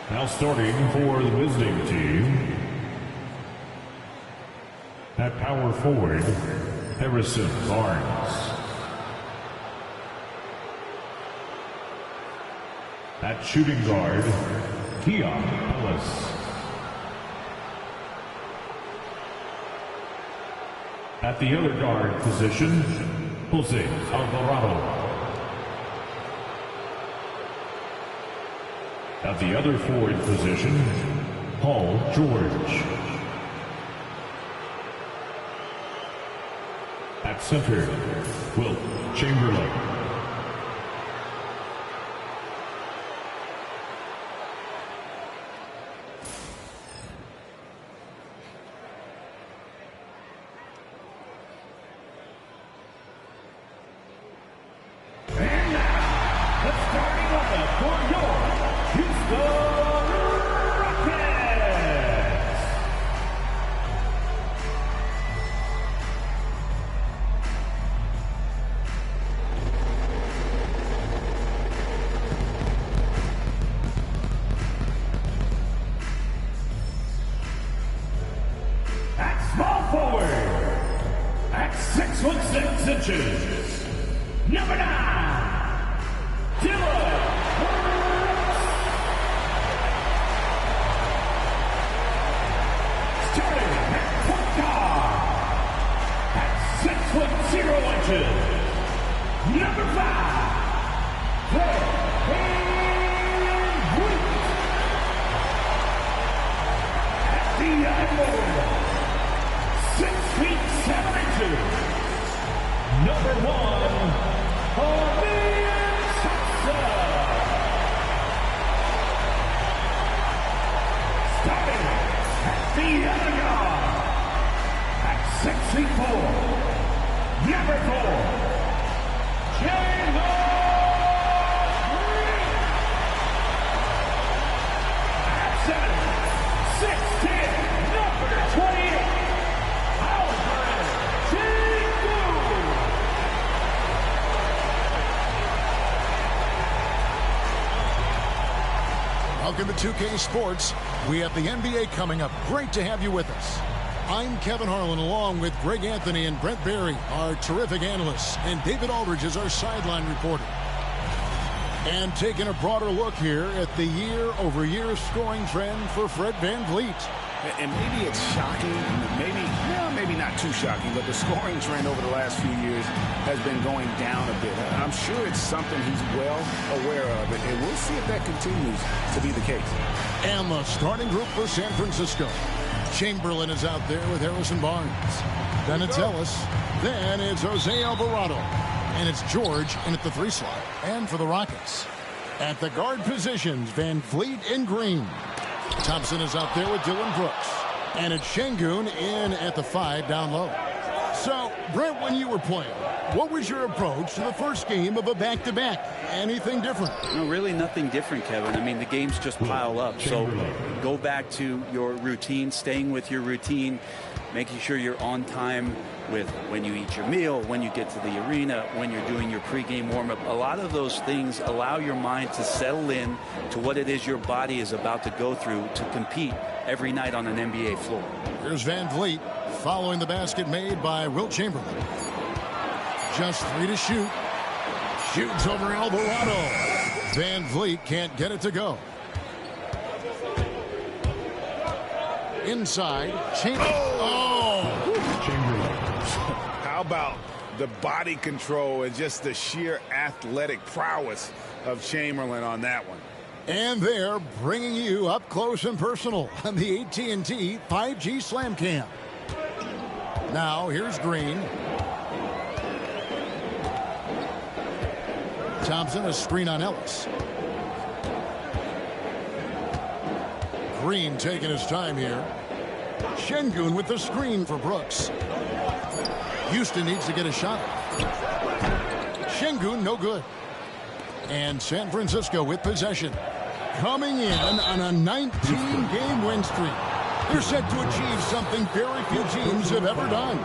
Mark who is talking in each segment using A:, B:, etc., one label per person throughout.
A: Now starting for the visiting team, at power forward, Harrison Barnes. At shooting guard, Keon Ellis. At the other guard position, Jose Alvarado. At the other forward position, Paul George. At center, Wilt Chamberlain.
B: And now, the starting lineup for your Houston Rockets. At small forward, at 6'6" number 9, Dylan. Starting at point guard, at 6'0" number 5, Wilt. At the other, 6'7", number 1, starting at the other guard, at 6'4", number 4, Chamberlain. At 6'10", number 28,
C: Welcome to 2K Sports. We have the NBA coming up. Great to have you with us. I'm Kevin Harlan, along with Greg Anthony and Brent Barry, our terrific analysts, and David Aldridge is our sideline reporter. And taking a broader look here at the year-over-year scoring trend for Fred VanVleet.
D: And maybe it's shocking, maybe not too shocking, but the scoring trend over the last few years has been going down a bit. I'm sure it's something he's well aware of, and we'll see if that continues to be the case.
C: And the starting group for San Francisco. Chamberlain is out there with Harrison Barnes. Then it's Ellis. Then it's Jose Alvarado. And it's George in at the 3 slot. And for the Rockets, at the guard positions, VanVleet in green. Thompson is out there with Dylan Brooks. And it's Şengün in at the 5 down low. So, Brent, when you were playing, what was your approach to the first game of a back-to-back? Anything different?
E: No, really nothing different, Kevin. I mean, the games just pile up. So go back to your routine, staying with your routine, making sure you're on time with when you eat your meal, when you get to the arena, when you're doing your pregame warm-up. A lot of those things allow your mind to settle in to what it is your body is about to go through to compete every night on an NBA floor.
C: Here's VanVleet following the basket made by Wilt Chamberlain. Just 3 to shoot. Shoots over Alvarado. VanVleet can't get it to go. Inside, Chamberlain.
D: How about the body control and just the sheer athletic prowess of Chamberlain on that one?
C: And they're bringing you up close and personal on the AT&T 5G Slam Cam. Now, here's Green. Thompson, a screen on Ellis. Green taking his time here. Şengün with the screen for Brooks. Houston needs to get a shot. Şengün, no good. And San Francisco with possession. Coming in on a 19-game win streak. They're set to achieve something very few teams have ever done.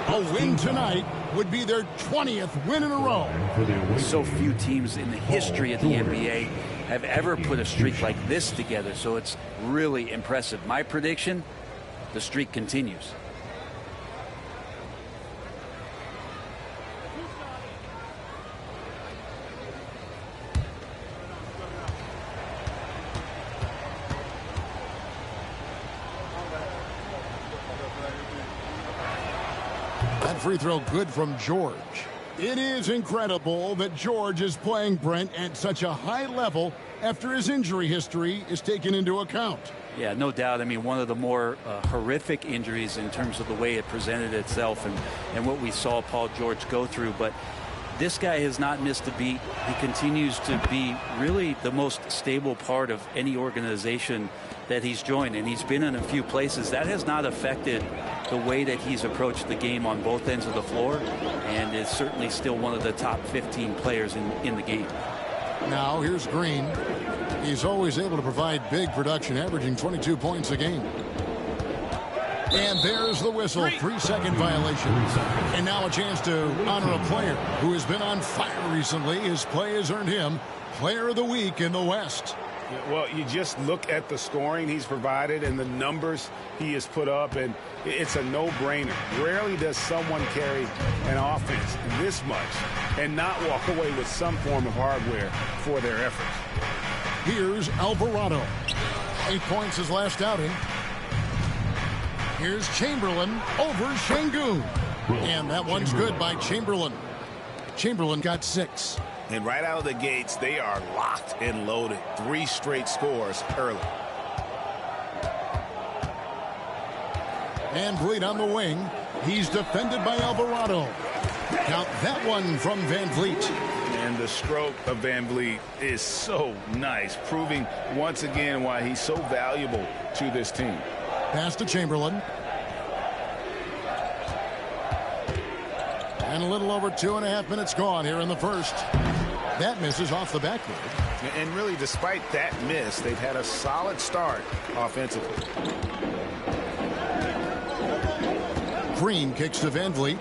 C: A win tonight would be their 20th win in a row.
E: So few teams in the history of the NBA have ever put a streak like this together, so it's really impressive. My prediction, the streak continues.
C: That free throw good from George. It is incredible that George is playing, Brent, at such a high level after his injury history is taken into account.
E: Yeah, no doubt. I mean, one of the more horrific injuries in terms of the way it presented itself and what we saw Paul George go through. But this guy has not missed a beat. He continues to be really the most stable part of any organization that he's joined, and he's been in a few places. That has not affected the way that he's approached the game on both ends of the floor, and is certainly still one of the top 15 players in the game.
C: Now here's Green. He's always able to provide big production, averaging 22 points a game. And there's the whistle, 3-second violation. And now a chance to honor a player who has been on fire recently. His play has earned him Player of the Week in the West.
D: Well, you just look at the scoring he's provided and the numbers he has put up, and it's a no-brainer. Rarely does someone carry an offense this much and not walk away with some form of hardware for their efforts.
C: Here's Alvarado. 8 points his last outing. Here's Chamberlain over Şengün. And that one's good by Chamberlain. Chamberlain got 6.
D: And right out of the gates, they are locked and loaded. 3 straight scores early.
C: Van Vliet on the wing. He's defended by Alvarado. Count that one from Van Vliet.
D: And the stroke of Van Vliet is so nice, proving once again why he's so valuable to this team.
C: Pass to Chamberlain. And a little over 2.5 minutes gone here in the first. That misses off the backboard.
D: And really, despite that miss, they've had a solid start offensively.
C: Green kicks to Van Vliet.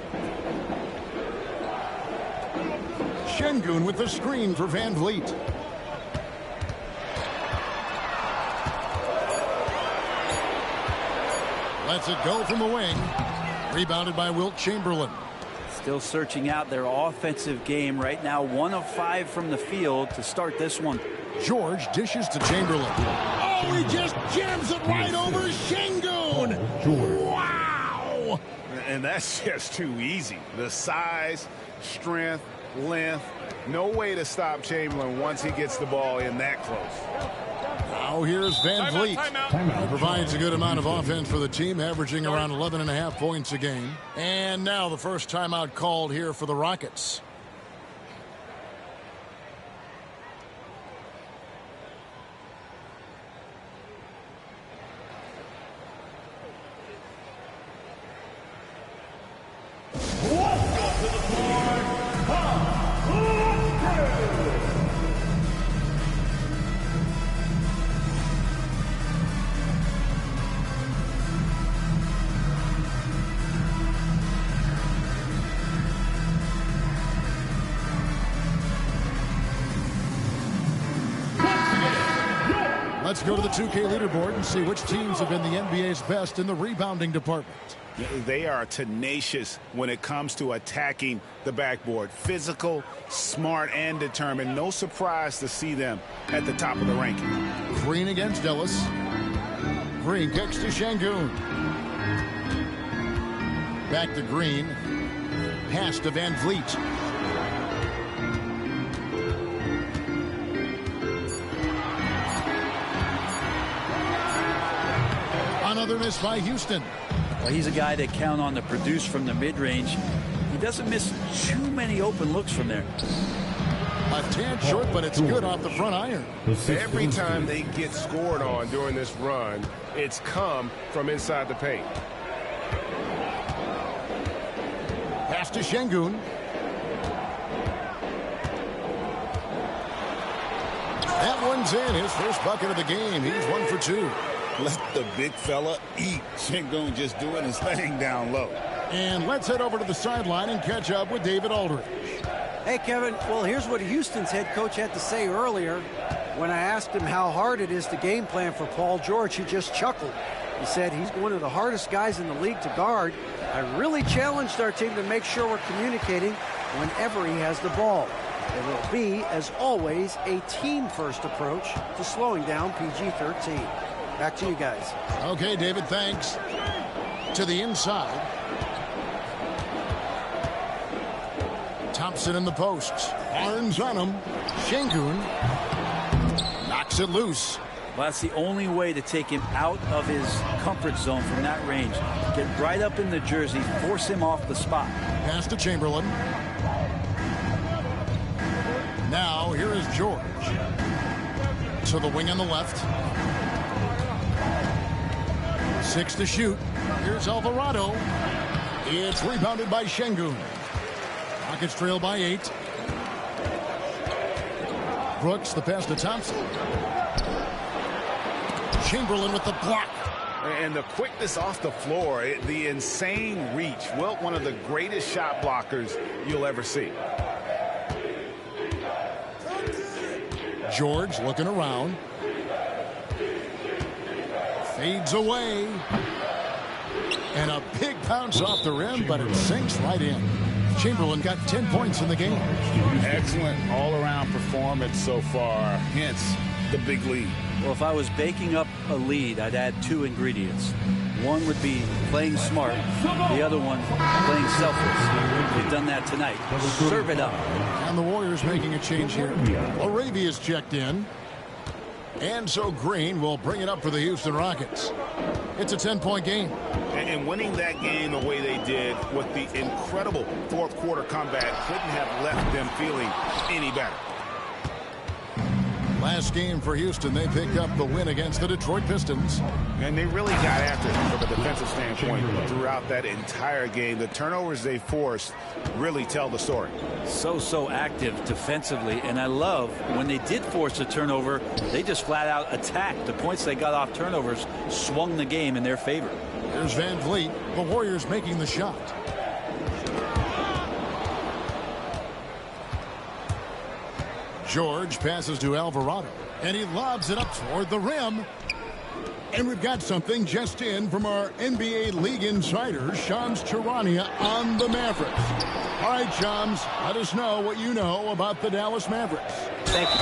C: Şengün with the screen for Van Vliet. Lets it go from the wing. Rebounded by Wilt Chamberlain.
E: Still searching out their offensive game right now. 1 of 5 from the field to start this one.
C: George dishes to Chamberlain. Oh, he just jams it right over Şengün. Wow!
D: And that's just too easy. The size, strength, length. No way to stop Chamberlain once he gets the ball in that close.
C: Now here's Van Vliet. He provides a good amount of offense for the team, averaging around 11.5 points a game. And now the first timeout called here for the Rockets.
B: Welcome to the floor,
C: Let's go to the 2K leaderboard and see which teams have been the NBA's best in the rebounding department.
D: They are tenacious when it comes to attacking the backboard. Physical, smart, and determined. No surprise to see them at the top of the ranking.
C: Green against Ellis. Green kicks to Şengün. Back to Green. Pass to Van Vliet. Another miss by Houston.
E: Well, he's a guy that count on to produce from the mid-range. He doesn't miss too many open looks from there.
C: A tad short, but it's good off the front iron.
F: Every time they get scored on during this run, it's come from inside the paint.
C: Pass to Şengün. That one's in. His first bucket of the game. He's 1 for 2.
D: Let the big fella eat. Şengün just doing is laying down low.
C: And let's head over to the sideline and catch up with David Aldridge.
G: Hey, Kevin, well, here's what Houston's head coach had to say earlier. When I asked him how hard it is to game plan for Paul George, he just chuckled. He said he's one of the hardest guys in the league to guard. I really challenged our team to make sure we're communicating whenever he has the ball. It will be, as always, a team-first approach to slowing down PG-13. Back to you guys.
C: Okay, David, thanks. To the inside. Thompson in the posts. Barnes on him. Şengün knocks it loose.
E: Well, that's the only way to take him out of his comfort zone from that range. Get right up in the jersey, force him off the spot.
C: Pass to Chamberlain. Now, here is George. To the wing on the left. 6 to shoot. Here's Alvarado. It's rebounded by Şengün. Rockets trail by 8. Brooks, the pass to Thompson. Chamberlain with the block.
D: And the quickness off the floor, the insane reach. Wilt, one of the greatest shot blockers you'll ever see.
C: George looking around. Fades away. And a big bounce off the rim, but it sinks right in. Chamberlain got 10 points in the game.
D: Excellent all-around performance so far, hence the big lead.
E: Well, if I was baking up a lead, I'd add 2 ingredients. One would be playing smart. The other one, playing selfless. You've done that tonight. Serve it up.
C: And the Warriors making a change here. Arabia's checked in. And so Green will bring it up for the Houston Rockets. It's a 10-point game.
D: And winning that game the way they did with the incredible fourth-quarter comeback couldn't have left them feeling any better.
C: Last game for Houston, they picked up the win against the Detroit Pistons.
D: And they really got after it from a defensive standpoint throughout that entire game. The turnovers they forced really tell the story.
E: So active defensively, and I love when they did force a turnover, they just flat out attacked. The points they got off turnovers swung the game in their favor.
C: There's Van Vliet, the Warriors making the shot. George passes to Alvarado, and he lobs it up toward the rim. And we've got something just in from our NBA League insider, Shams Charania, on the Mavericks. All right, Shams, let us know what you know about the Dallas Mavericks.
E: Thank you.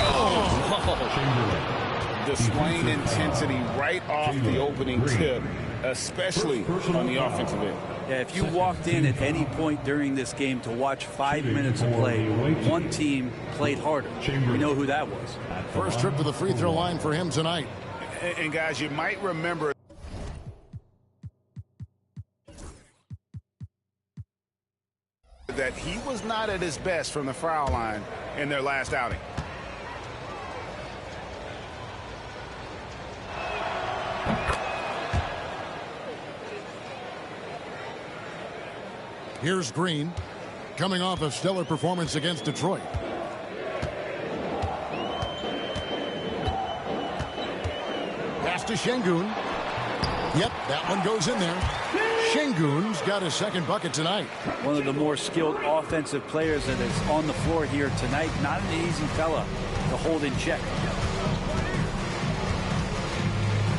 D: Displaying intensity right off the opening tip, especially on the offensive end.
E: Yeah, if you walked in at any point during this game to watch 5 minutes of play, one team played harder. We know who that was.
C: First trip to the free throw line for him tonight.
D: And guys, you might remember that he was not at his best from the foul line in their last outing.
C: Here's Green, coming off a stellar performance against Detroit. Pass to Şengün. Yep, that one goes in there. Şengün's got his second bucket tonight.
E: One of the more skilled offensive players that is on the floor here tonight. Not an easy fella to hold in check.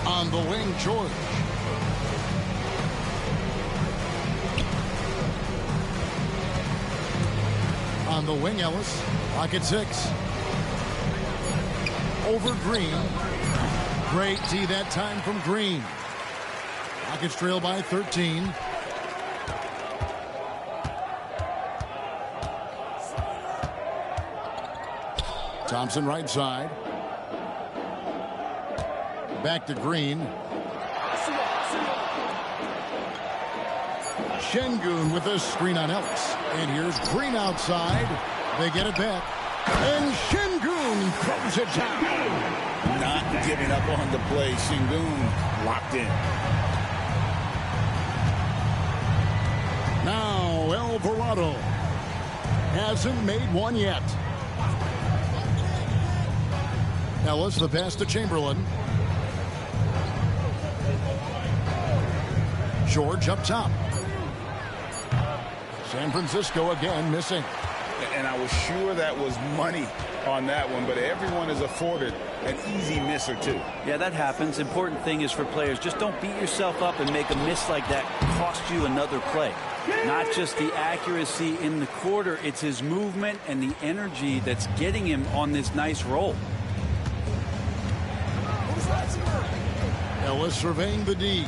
C: On the wing, George. On the wing, Ellis. Pocket 6. Over Green. Great D that time from Green. Rockets trail by 13. Thompson right side. Back to Green. Şengün with a screen on Ellis. And here's Green outside. They get it back. And Şengün throws it down.
D: Not giving up on the play. Şengün locked in.
C: Now Alvarado hasn't made one yet. Ellis, the pass to Chamberlain. George up top. San Francisco again missing.
D: And I was sure that was money on that one, but everyone is afforded an easy miss or two.
E: Yeah, that happens. Important thing is for players, just don't beat yourself up and make a miss like that cost you another play. Not just the accuracy in the quarter, it's his movement and the energy that's getting him on this nice roll.
C: Ellis surveying the D.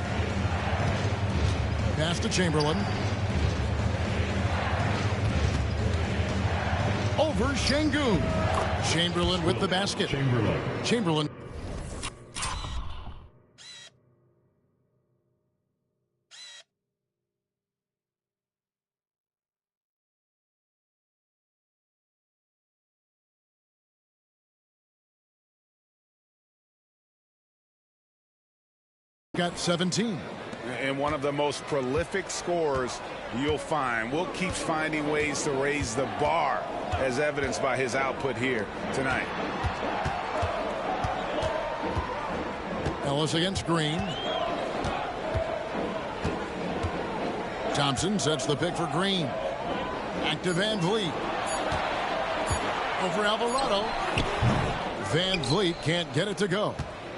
C: Pass to Chamberlain. Over Şengün. Chamberlain with the basket. Chamberlain. Got 17.
D: And one of the most prolific scorers you'll find. Wilt keeps finding ways to raise the bar, as evidenced by his output here tonight.
C: Ellis against Green. Thompson sets the pick for Green. Back to Van Vliet. Over Alvarado. Van Vliet can't get it to go.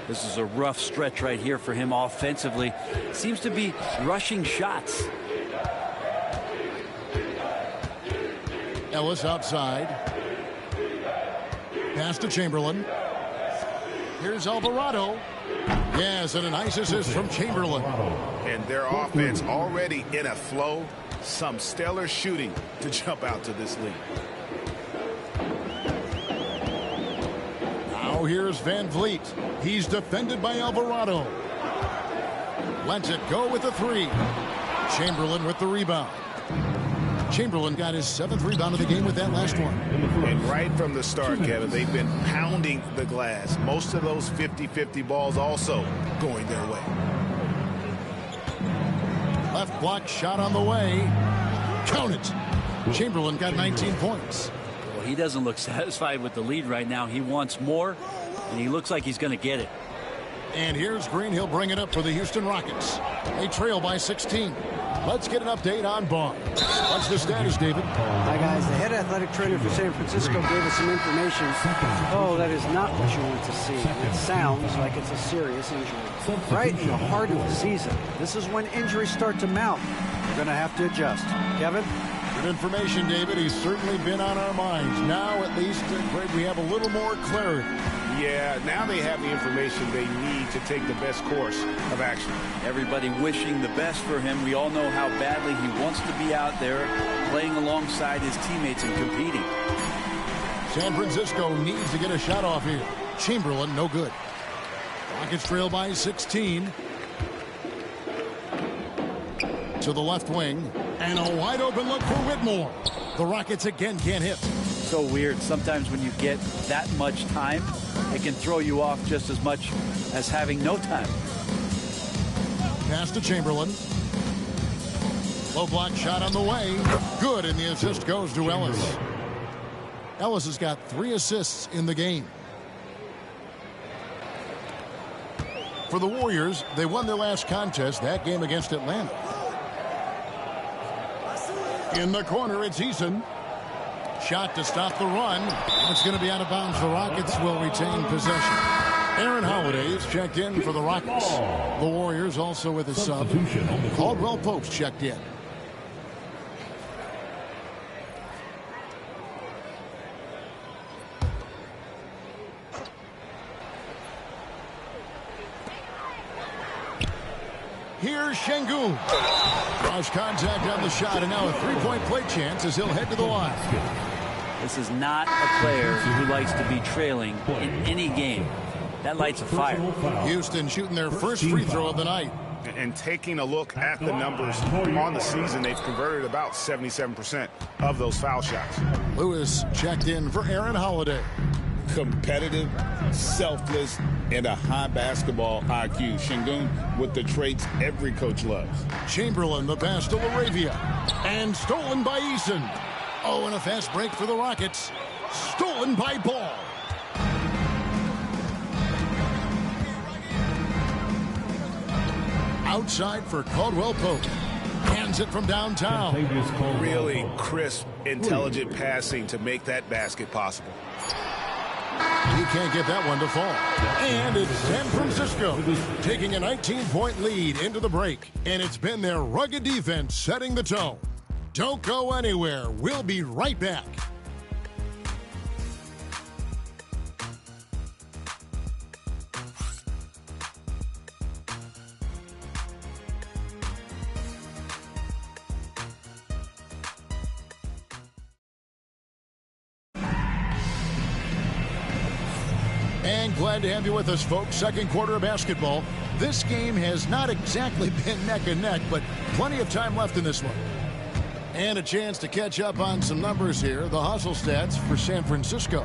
E: This is a rough stretch right here for him offensively. Seems to be rushing shots.
C: Ellis outside. Pass to Chamberlain. Here's Alvarado. Yes, and a nice assist from Chamberlain.
D: And their offense already in a flow. Some stellar shooting to jump out to this lead.
C: Now here's Van Vliet. He's defended by Alvarado. Lets it go with the three. Chamberlain with the rebound. Chamberlain got his 7th rebound of the game with that last one.
D: And right from the start, Kevin, they've been pounding the glass. Most of those 50-50 balls also going their way.
C: Left block shot on the way. Count it. Chamberlain got 19 points.
E: Well, he doesn't look satisfied with the lead right now. He wants more, and he looks like he's going to get it.
C: And here's Green. He'll bring it up for the Houston Rockets. They trail by 16. Let's get an update on Barnes. What's the status, David?
G: Hi, guys. The head athletic trainer for San Francisco gave us some information. Oh, that is not what you want to see. It sounds like it's a serious injury. Right in the heart of the season. This is when injuries start to mount. We're going to have to adjust. Kevin?
C: Good information, David. He's certainly been on our minds. Now, at least, Greg, we have a little more clarity.
D: Yeah, now they have the information they need to take the best course of action.
E: Everybody wishing the best for him. We all know how badly he wants to be out there playing alongside his teammates and competing.
C: San Francisco needs to get a shot off here. Chamberlain, no good. Rockets trail by 16. To the left wing. And a wide open look for Whitmore. The Rockets again can't hit.
E: So weird. Sometimes when you get that much time, it can throw you off just as much as having no time.
C: Pass to Chamberlain. Low block shot on the way. Good, and the assist goes to Ellis. Ellis has got 3 assists in the game. For the Warriors, they won their last contest, that game against Atlanta. In the corner, it's Eason. Shot to stop the run. It's going to be out of bounds. The Rockets will retain possession. Aaron Holiday is checked in for the Rockets. The Warriors also with a sub. Caldwell Pope's checked in. Here's Şengün. Cross contact on the shot, and now a three-point play chance as he'll head to the line.
E: This is not a player who likes to be trailing in any game. That lights a fire.
C: Houston shooting their first free throw of the night.
D: And taking a look at the numbers on the season, they've converted about 77% of those foul shots.
C: Lewis checked in for Aaron Holiday.
H: Competitive, selfless, and a high basketball IQ. Şengün with the traits every coach loves.
C: Chamberlain, the pass to LaRavia. And stolen by Eason. Oh, and a fast break for the Rockets. Stolen by Ball. Outside for Caldwell Pope. Hands it from downtown.
D: Really crisp
F: intelligent passing to make that basket possible.
C: He can't get that one to fall. And it's San Francisco taking a 19-point lead into the break. And it's been their rugged defense setting the tone. Don't go anywhere. We'll be right back. And glad to have you with us, folks. Second quarter of basketball. This game has not exactly been neck and neck, but plenty of time left in this one. And a chance to catch up on some numbers here. The hustle stats for San Francisco.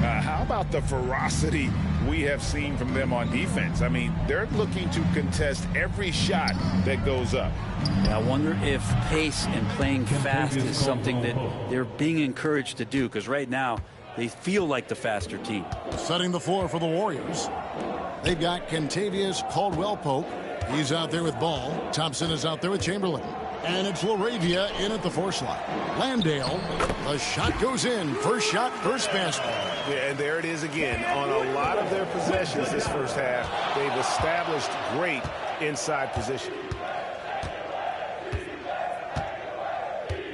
H: How about the ferocity we have seen from them on defense? I mean, they're looking to contest every shot that goes up.
E: Yeah, I wonder if pace and playing fast is something that they're being encouraged to do, because right now they feel like the faster team.
C: Setting the floor for the Warriors. They've got Kentavious Caldwell-Pope. He's out there with Ball. Thompson is out there with Chamberlain. And it's LaRavia in at the 4 slot. Landale, the shot goes in. First shot, first basket.
F: Yeah, and there it is again. On a lot of their possessions this first half, they've established great inside position.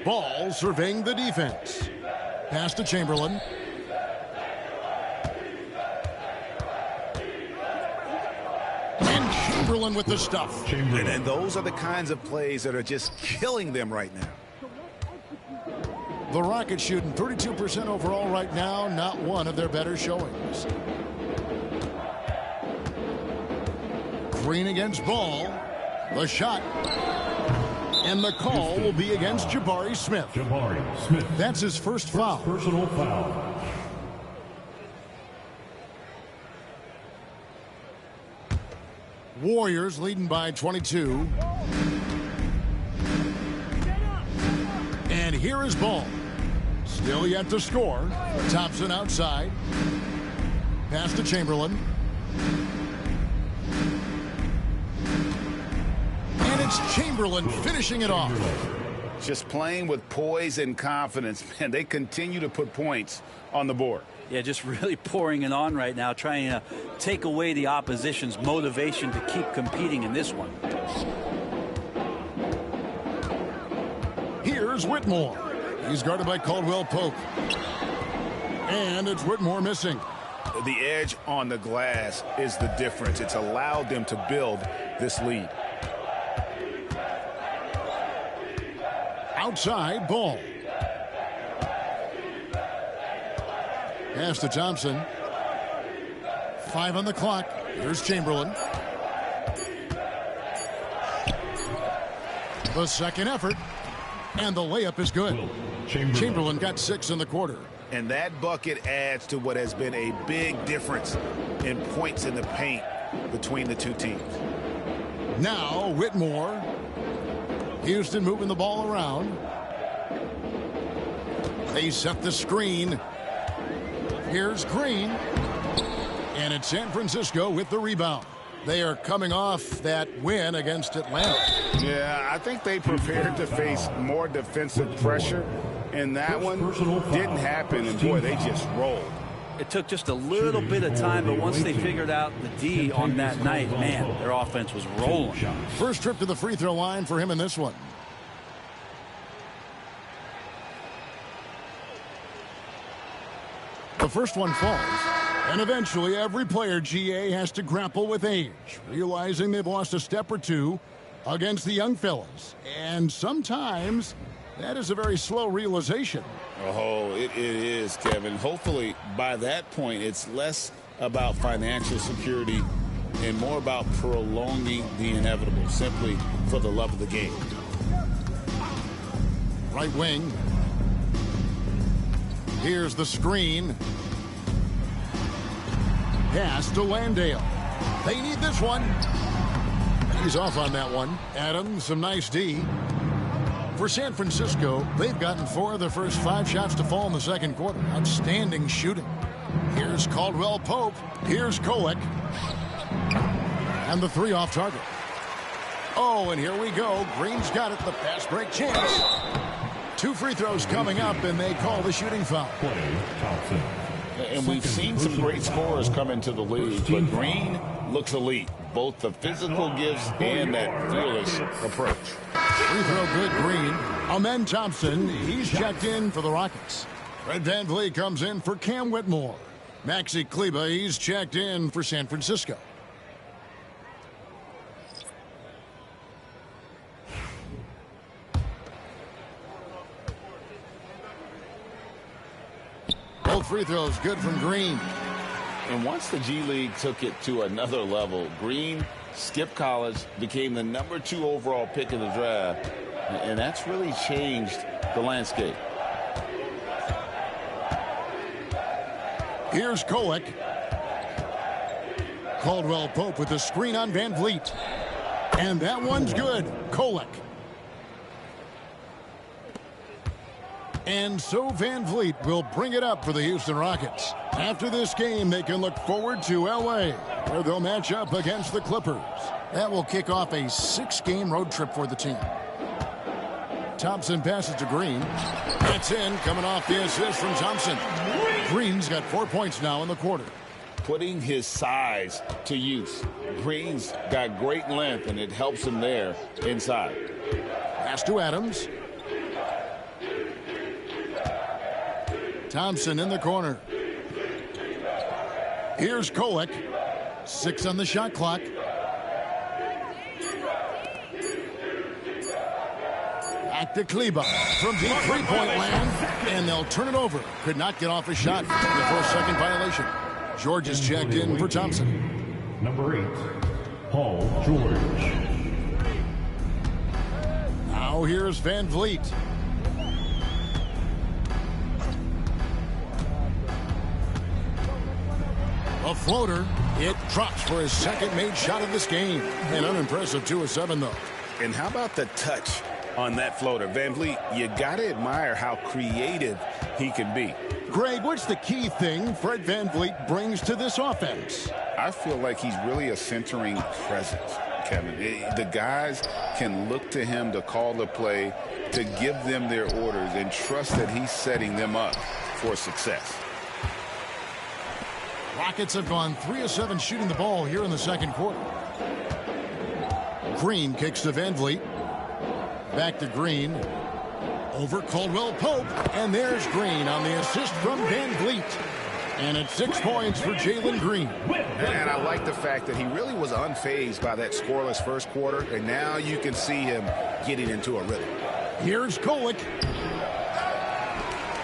C: Ball surveying the defense. Pass to Chamberlain. And Chamberlain with the stuff.
H: And those are the kinds of plays that are just killing them right now.
C: The Rockets shooting 32% overall right now. Not one of their better showings. Green against Ball. The shot. And the call will be against Jabari Smith.
A: Jabari Smith.
C: That's his first foul.
A: Personal foul.
C: Warriors leading by 22. And here is Ball. Still yet to score. Thompson outside. Pass to Chamberlain. And it's Chamberlain finishing it off.
H: Just playing with poise and confidence. Man, they continue to put points on the board.
E: Yeah, just really pouring it on right now, trying to take away the opposition's motivation to keep competing in this one.
C: Here's Whitmore. He's guarded by Caldwell-Pope. And it's Whitmore missing.
H: The edge on the glass is the difference. It's allowed them to build this lead.
C: Outside, Ball. Pass to Thompson. 5 on the clock. Here's Chamberlain. The second effort. And the layup is good. Chamberlain got 6 in the quarter.
H: And that bucket adds to what has been a big difference in points in the paint between the two teams.
C: Now Whitmore. Houston moving the ball around. They set the screen. Here's Green. And it's San Francisco with the rebound. They are coming off that win against Atlanta.
H: Yeah, I think they prepared to face more defensive pressure. And that one didn't happen. And, boy, they just rolled.
E: It took just a little bit of time, but once they figured out the D on that night, man, their offense was rolling.
C: First trip to the free throw line for him in this one. The first one falls. And eventually every player, GA, has to grapple with age, realizing they've lost a step or two against the young fellas. And sometimes that is a very slow realization.
H: Oh, it is, Kevin. Hopefully by that point it's less about financial security and more about prolonging the inevitable, simply for the love of the game.
C: Right wing. Here's the screen. Pass to Landale. They need this one. He's off on that one. Adams, some nice D. For San Francisco, they've gotten 4 of their first 5 shots to fall in the second quarter. Outstanding shooting. Here's Caldwell-Pope. Here's Kolek. And the 3 off target. Oh, and here we go. Green's got it. The fast break chance. 2 free throws coming up, and they call the shooting foul.
A: Play Thompson.
H: And we've seen some great scorers come into the league, but Green looks elite. Both the physical gifts and that fearless approach.
C: Free throw good, Green. Amen Thompson, he's checked in for the Rockets. Fred VanVleet comes in for Cam Whitmore. Maxi Kleber, he's checked in for San Francisco. Both free throws good from Green.
H: And once the G League took it to another level, Green skipped college, became the #2 overall pick in the draft, and that's really changed the landscape.
C: Here's Kolek. Caldwell Pope with the screen on VanVleet. And that one's good. Kolek. And so VanVleet will bring it up for the Houston Rockets. After this game, they can look forward to L.A., where they'll match up against the Clippers. That will kick off a 6-game road trip for the team. Thompson passes to Green. That's in, coming off the assist from Thompson. Green's got 4 points now in the quarter.
H: Putting his size to use. Green's got great length, and it helps him there inside.
C: Pass to Adams. Thompson in the corner. Here's Kolek. 6 on the shot clock. Back to Kleber from deep three-point land, and they'll turn it over. Could not get off a shot before second violation. George is checked in for Thompson.
A: Number 8, Paul George.
C: Now here's VanVleet. A floater. It drops for his second made shot of this game. An unimpressive 2 of 7, though.
F: And how about the touch on that floater? VanVleet, you got to admire how creative he can be.
C: Greg, what's the key thing Fred VanVleet brings to this offense?
D: I feel like he's really a centering presence, Kevin. The guys can look to him to call the play, to give them their orders, and trust that he's setting them up for success.
C: Rockets have gone 3 of 7 shooting the ball here in the second quarter. Green kicks to VanVleet. Back to Green. Over Caldwell Pope. And there's Green on the assist from VanVleet. And it's 6 points for Jalen Green.
F: And I like the fact that he really was unfazed by that scoreless first quarter. And now you can see him getting into a rhythm.
C: Here's Kolek.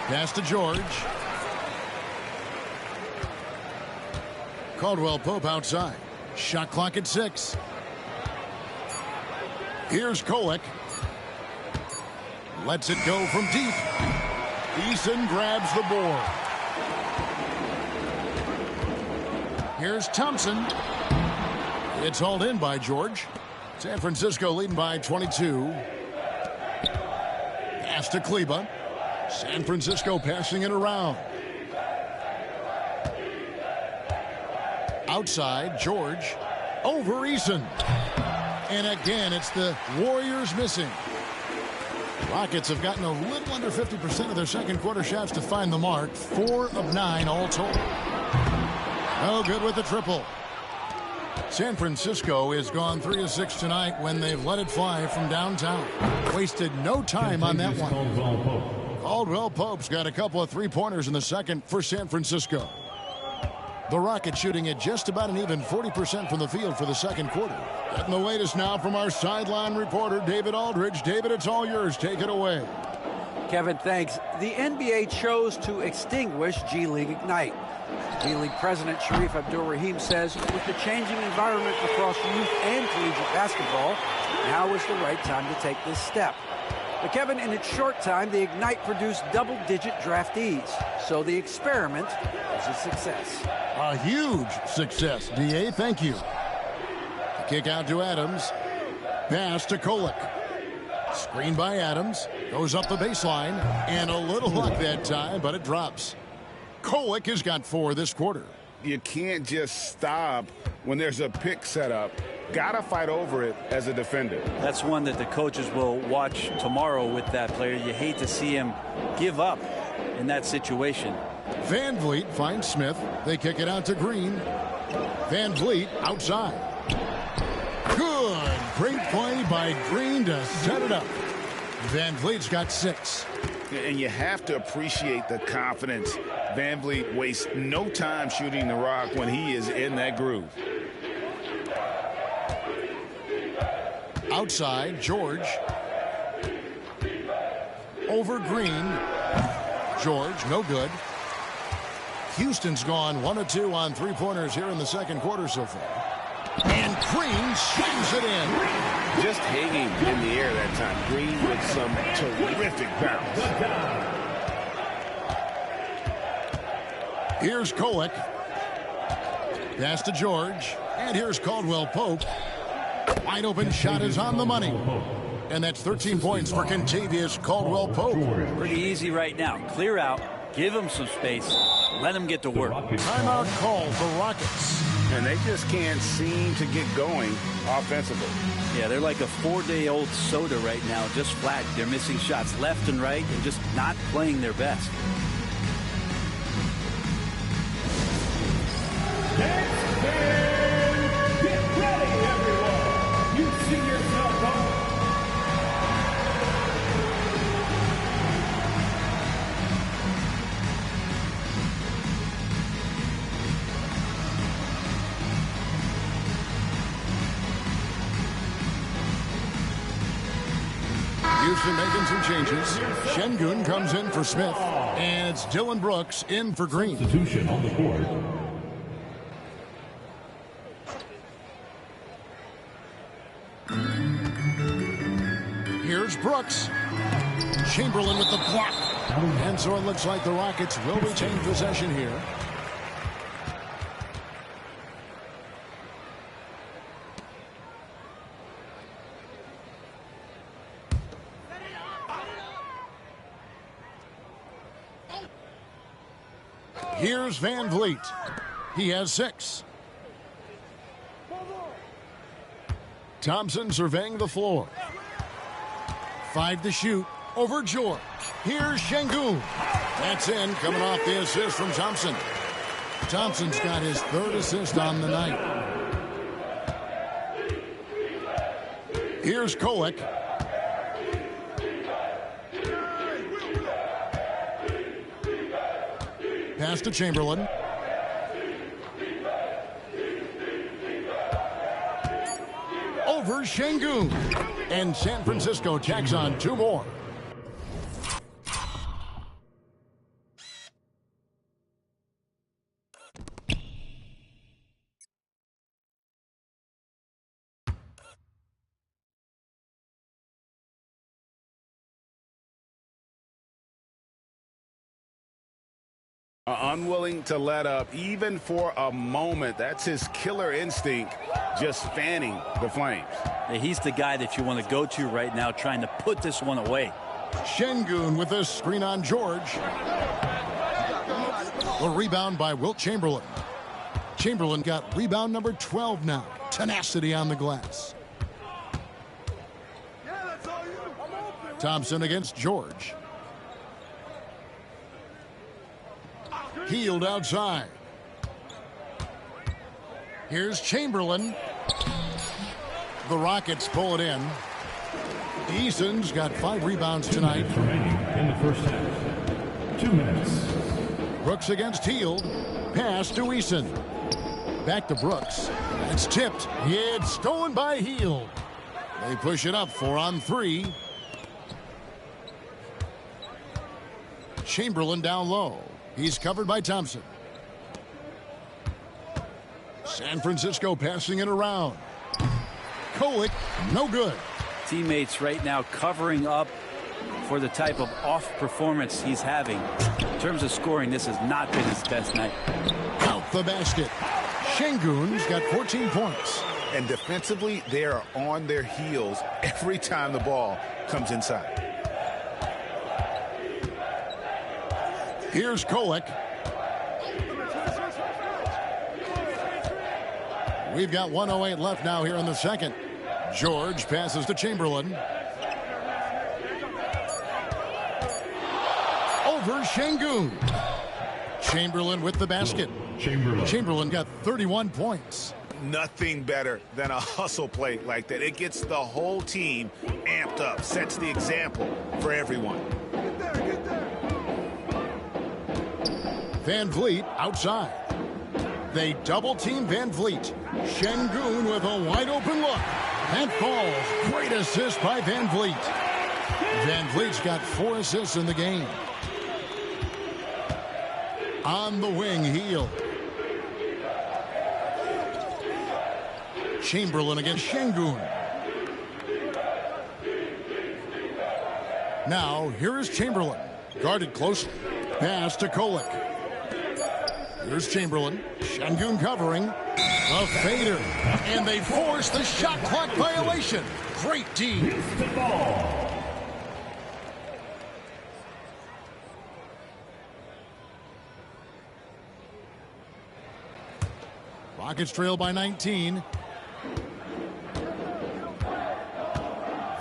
C: Pass to George. Caldwell Pope outside. Shot clock at 6. Here's Kolek. Lets it go from deep. Eason grabs the board. Here's Thompson. It's hauled in by George. San Francisco leading by 22. Pass to Kleber. San Francisco passing it around. Outside, George. Over Eason. And again, it's the Warriors missing. Rockets have gotten a little under 50% of their second quarter shots to find the mark. 4 of 9 all told. No good with the triple. San Francisco has gone 3 of 6 tonight when they've let it fly from downtown. Wasted no time on that one. Caldwell Pope's got a couple of 3-pointers in the second for San Francisco. The Rockets shooting at just about an even 40% from the field for the second quarter. Getting the latest now from our sideline reporter, David Aldridge. David, it's all yours. Take it away.
G: Kevin, thanks. The NBA chose to extinguish G League Ignite. G League President Sharif Abdul-Rahim says, with the changing environment across youth and collegiate basketball, now is the right time to take this step. But Kevin, in its short time, the Ignite produced double-digit draftees. So the experiment was a success.
C: A huge success, D.A. Thank you. The kick out to Adams. Pass to Kolek. Screen by Adams. Goes up the baseline. And a little luck that time, but it drops. Kolek has got 4 this quarter.
D: You can't just stop when there's a pick set up
F: got to fight over it as a defender.
E: That's one that the coaches will watch tomorrow with that player. You hate to see him give up in that situation.
C: Van Vliet finds Smith. They kick it out to Green. Van Vliet outside. Good. Great play by Green to set it up. Van Vliet's got 6.
F: And you have to appreciate the confidence. Van Vliet wastes no time shooting the rock when he is in that groove.
C: Outside, George. Over Green. George, no good. Houston's gone 1 of 2 on 3-pointers here in the second quarter so far. And Green slams it in.
F: Just hanging in the air that time. Green with some terrific bounce.
C: Here's Kolek. Pass to George. And here's Caldwell Pope. Wide open shot is on the money. And that's 13 points for Kentavious Caldwell Pope.
E: Pretty easy right now. Clear out. Give him some space. Let him get to work.
C: Timeout call for Rockets.
F: And they just can't seem to get going offensively.
E: Yeah, they're like a 4-day-old soda right now, just flat. They're missing shots left and right and just not playing their best.
B: Get ready, everyone. You see yourself up.
C: Houston making some changes. Şengün comes in for Smith. And it's Dylan Brooks in for Green.
A: Substitution on the court.
C: Here's Brooks. Chamberlain with the block. And so it looks like the Rockets will retain possession here. Here's Van Vliet. He has 6. Thompson surveying the floor. 5 to shoot. Over George. Here's Şengün. That's in, coming off the assist from Thompson. Thompson's got his 3rd assist on the night. Here's Kolek. Pass to Chamberlain. Over Şengün. And San Francisco tacks on 2 more.
F: Unwilling to let up even for a moment. That's his killer instinct, just fanning the flames.
E: He's the guy that you want to go to right now, trying to put this one away.
C: Şengün with a screen on George. The rebound by Wilt Chamberlain. Chamberlain got rebound number 12 now. Tenacity on the glass. Thompson against George. Healed outside. Here's Chamberlain. The Rockets pull it in. Eason's got 5 rebounds tonight.
A: Remaining in the first half. 2 minutes.
C: Brooks against Hield. Pass to Eason. Back to Brooks. It's tipped. It's stolen by Hield. They push it up 4 on 3. Chamberlain down low. He's covered by Thompson. San Francisco passing it around. Kolek, no good.
E: Teammates right now covering up for the type of off performance he's having. In terms of scoring, this has not been his best night.
C: Out the basket. Şengün's got 14 points.
F: And defensively, they are on their heels every time the ball comes inside.
C: Here's Kolek. We've got 1:08 left now here in the second. George passes to Chamberlain. Over Şengün. Chamberlain with the basket. Chamberlain got 31 points.
F: Nothing better than a hustle play like that. It gets the whole team amped up, sets the example for everyone.
B: Get there.
C: Van Vliet outside. They double-team Van Vliet. Şengün with a wide-open look. That falls. Great assist by Van Vliet. Van Vliet's got 4 assists in the game. On the wing, Hield. Chamberlain against Şengün. Now, here is Chamberlain. Guarded closely. Pass to Kolek. Here's Chamberlain. Şengün covering. A fader. And they force the shot clock violation. Great D. Rockets trail by 19.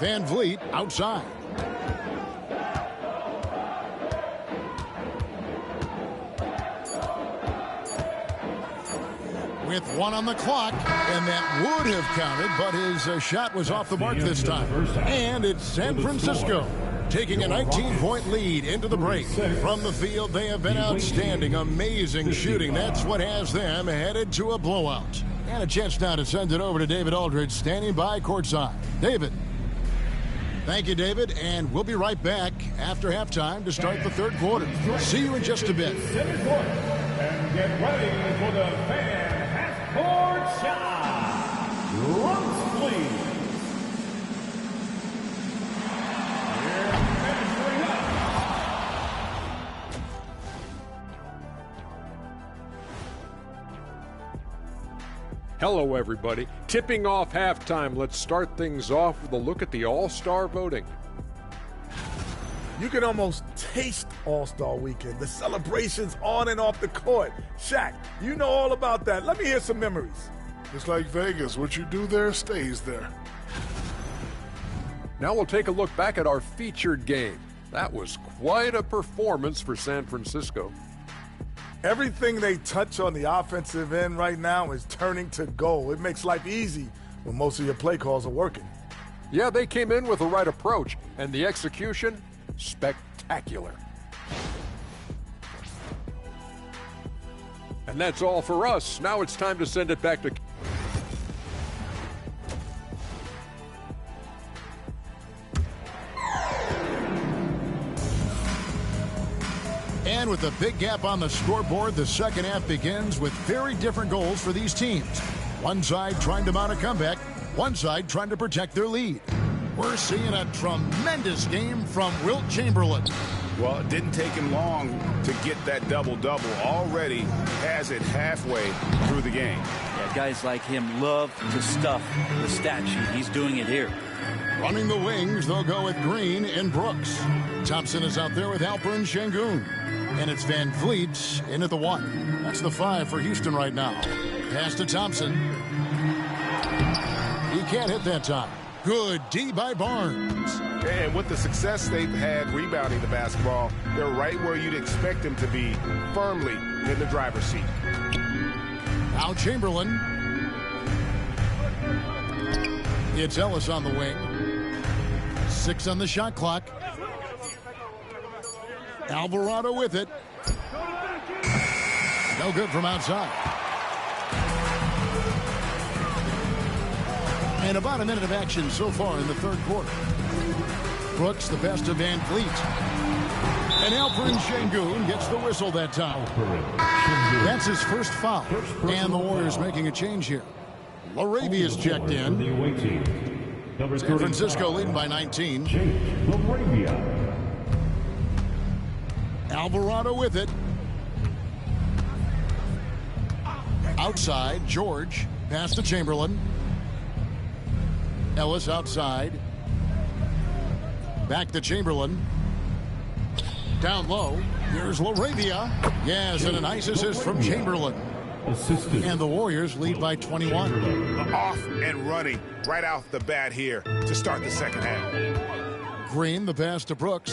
C: Van Vliet outside. With 1 on the clock, and that would have counted, but his shot was off the mark this time. And it's San Francisco taking a 19-point lead into the break. From the field, they have been outstanding, amazing shooting. That's what has them headed to a blowout. And a chance now to send it over to David Aldridge, standing by courtside. David. Thank you, David, and we'll be right back after halftime to start the third quarter. See you in just a bit.
B: And get ready for the fan half-court shot. Drums, please.
I: Hello, everybody. Tipping off halftime, let's start things off with a look at the All-Star voting.
J: You can almost taste All-Star Weekend, the celebrations on and off the court. Shaq, you know all about that. Let me hear some memories.
K: It's like Vegas. What you do there stays there.
I: Now we'll take a look back at our featured game. That was quite a performance for San Francisco.
J: Everything they touch on the offensive end right now is turning to goal. It makes life easy when most of your play calls are working.
I: Yeah, they came in with the right approach, and the execution, spectacular. And that's all for us. Now it's time to send it back to...
C: And with a big gap on the scoreboard, the second half begins with very different goals for these teams. One side trying to mount a comeback, one side trying to protect their lead. We're seeing a tremendous game from Wilt Chamberlain.
F: Well, it didn't take him long to get that double-double. Already has it halfway through the game.
E: Yeah, guys like him love to stuff the stat sheet. He's doing it here.
C: Running the wings, they'll go with Green and Brooks. Thompson is out there with Alperen Şengün. And it's Van Vliet in at the 1. That's the 5 for Houston right now. Pass to Thompson. He can't hit that time. Good D by Barnes.
F: And with the success they've had rebounding the basketball, they're right where you'd expect them to be, firmly in the driver's seat.
C: Now Chamberlain. It's Ellis on the wing. 6 on the shot clock. Alvarado with it. No good from outside. And about a minute of action so far in the third quarter. Brooks the best of Van Vliet. And Alperen Şengün gets the whistle that time. That's his first foul. And the Warriors making a change here. Larabia's checked in. San Francisco leading by 19. Alvarado with it. Outside, George. Pass to Chamberlain. Ellis outside. Back to Chamberlain. Down low. Here's Laravia. Yes, and a nice assist from Chamberlain.
A: assistant.
C: And the Warriors lead by 21.
F: Off and running right off the bat here to start the second half.
C: Green, the pass to Brooks.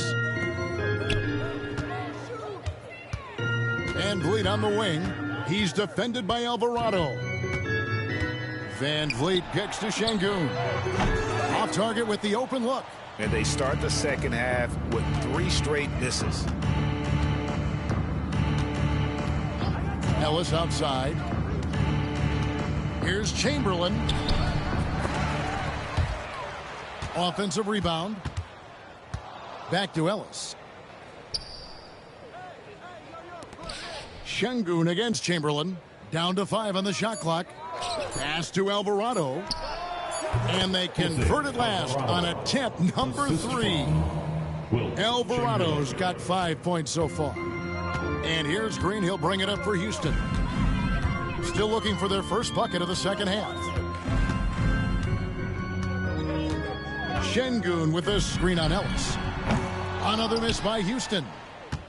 C: Van Vliet on the wing. He's defended by Alvarado. Van Vliet kicks to Şengün. Off target with the open look.
F: And they start the second half with 3 straight misses.
C: Ellis outside. Here's Chamberlain. Offensive rebound. Back to Ellis. Şengün against Chamberlain. Down to 5 on the shot clock. Pass to Alvarado. And they convert it last on attempt number 3. Alvarado's got 5 points so far. And here's Green. He'll bring it up for Houston. Still looking for their first bucket of the second half. Şengün with the screen on Ellis. Another miss by Houston.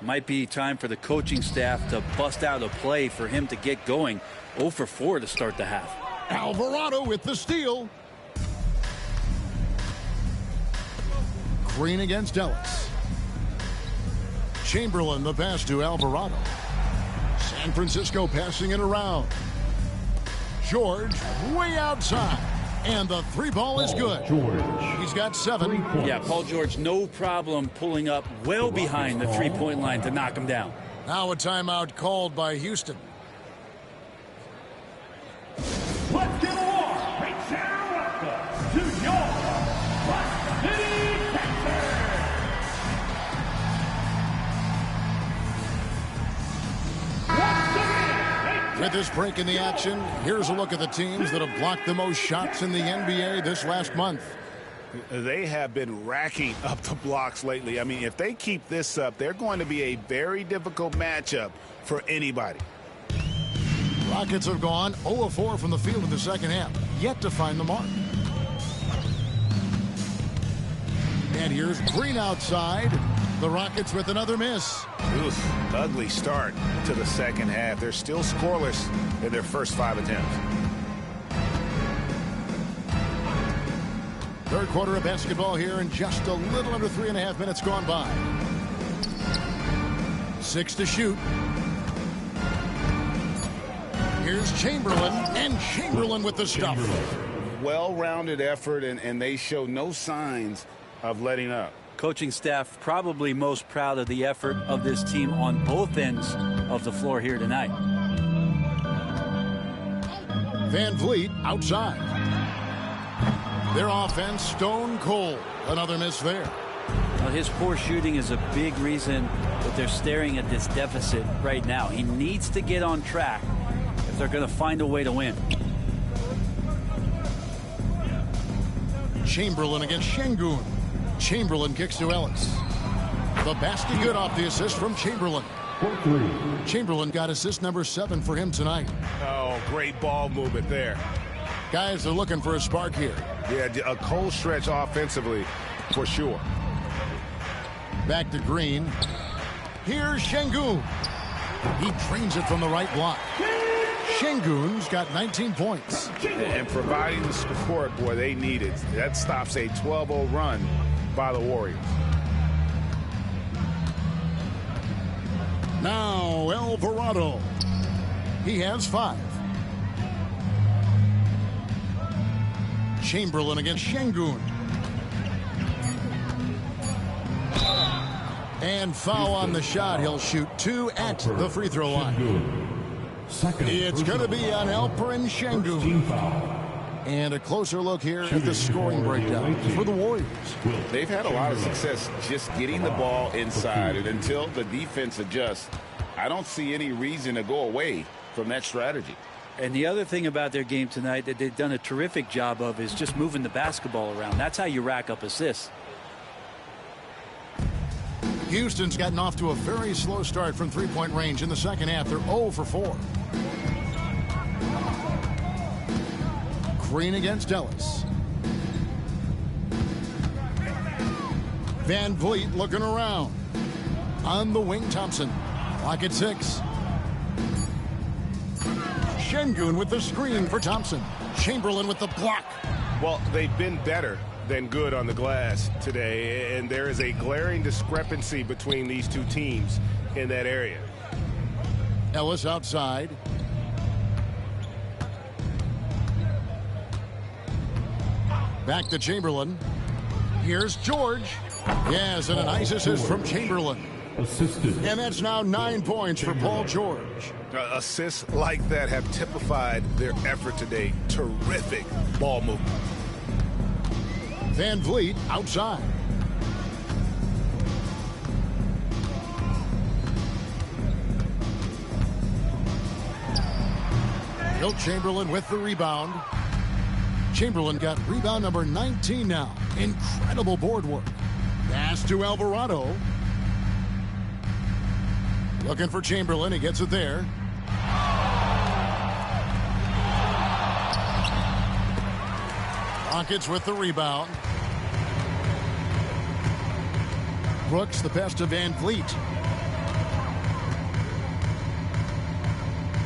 E: Might be time for the coaching staff to bust out a play for him to get going. 0 for 4 to start the half.
C: Alvarado with the steal. Green against Ellis. Chamberlain the pass to Alvarado. San Francisco passing it around. George way outside. And the 3 ball is good. He's got 7.
E: Yeah, Paul George, no problem pulling up well behind the 3-point line to knock him down.
C: Now a timeout called by Houston.
B: Let's get along. Make sure welcome to your Rock City, Texas.
C: With this break in the action, here's a look at the teams that have blocked the most shots in the NBA this last month.
F: They have been racking up the blocks lately. I mean, if they keep this up, they're going to be a very difficult matchup for anybody.
C: Rockets have gone 0 of 4 from the field in the second half, yet to find the mark. And here's Green outside. The Rockets with another miss.
F: Oof, ugly start to the second half. They're still scoreless in their first 5 attempts.
C: Third quarter of basketball here, and just a little under 3.5 minutes gone by. 6 to shoot. Here's Chamberlain, and Chamberlain with the stuff.
F: Well-rounded effort, and they show no signs of letting up.
E: Coaching staff probably most proud of the effort of this team on both ends of the floor here tonight.
C: Van Vliet outside. Their offense stone cold. Another miss there.
E: Well, his poor shooting is a big reason that they're staring at this deficit right now. He needs to get on track if they're going to find a way to win.
C: Chamberlain against Şengün. Chamberlain kicks to Ellis. The basket good off the assist from Chamberlain. Chamberlain got assist number 7 for him tonight.
F: Oh, great ball movement there.
C: Guys are looking for a spark here.
F: Yeah, a cold stretch offensively for sure.
C: Back to Green. Here's Şengün. He drains it from the right block. Şengün's got 19 points.
F: And providing the support, boy, they needed. That stops a 12-0 run by the Warriors.
C: Now Alvarado. He has 5. Chamberlain against Şengün. And foul on the shot. He'll shoot 2 at the free throw line. It's going to be on Alperen Şengün. And a closer look here at the scoring breakdown for the Warriors.
H: They've had a lot of success just getting the ball inside, and until the defense adjusts, I don't see any reason to go away from that strategy.
E: And the other thing about their game tonight that they've done a terrific job of is just moving the basketball around. That's how you rack up assists.
C: Houston's gotten off to a very slow start from three-point range in the second half. They're 0 for 4. Green against Ellis. Van Vliet looking around. On the wing, Thompson. Clock at 6. Şengün with the screen for Thompson. Chamberlain with the block.
F: Well, they've been better than good on the glass today, and there is a glaring discrepancy between these two teams in that area.
C: Ellis outside. Back to Chamberlain. Here's George. Yes, and a nice assist from Chamberlain.
A: Assisted.
C: And that's now 9 points for Paul George.
F: Assists like that have typified their effort today. Terrific ball movement.
C: Van Vliet outside. Wilt Chamberlain with the rebound. Chamberlain got rebound number 19 now. Incredible board work. Pass to Alvarado. Looking for Chamberlain. He gets it there. Rockets with the rebound. Brooks the pass to Van Vliet.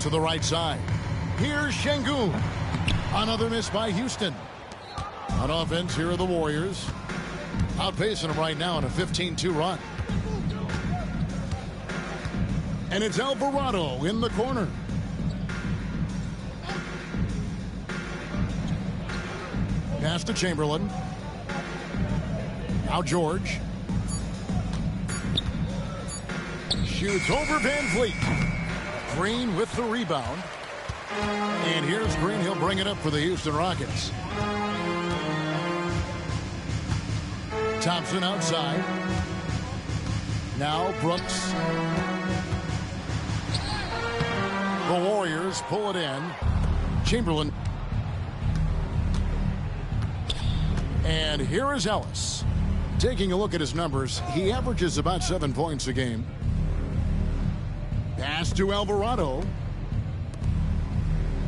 C: To the right side. Here's Şengün. Another miss by Houston. On offense, here are the Warriors. Outpacing them right now in a 15-2 run. And it's Alvarado in the corner. Pass to Chamberlain. Now George. Shoots over Van Vliet. Green with the rebound. And here's Green. He'll bring it up for the Houston Rockets. Thompson outside. Now Brooks. The Warriors pull it in. Chamberlain. And here is Ellis. Taking a look at his numbers, he averages about 7 points a game. Pass to Alvarado.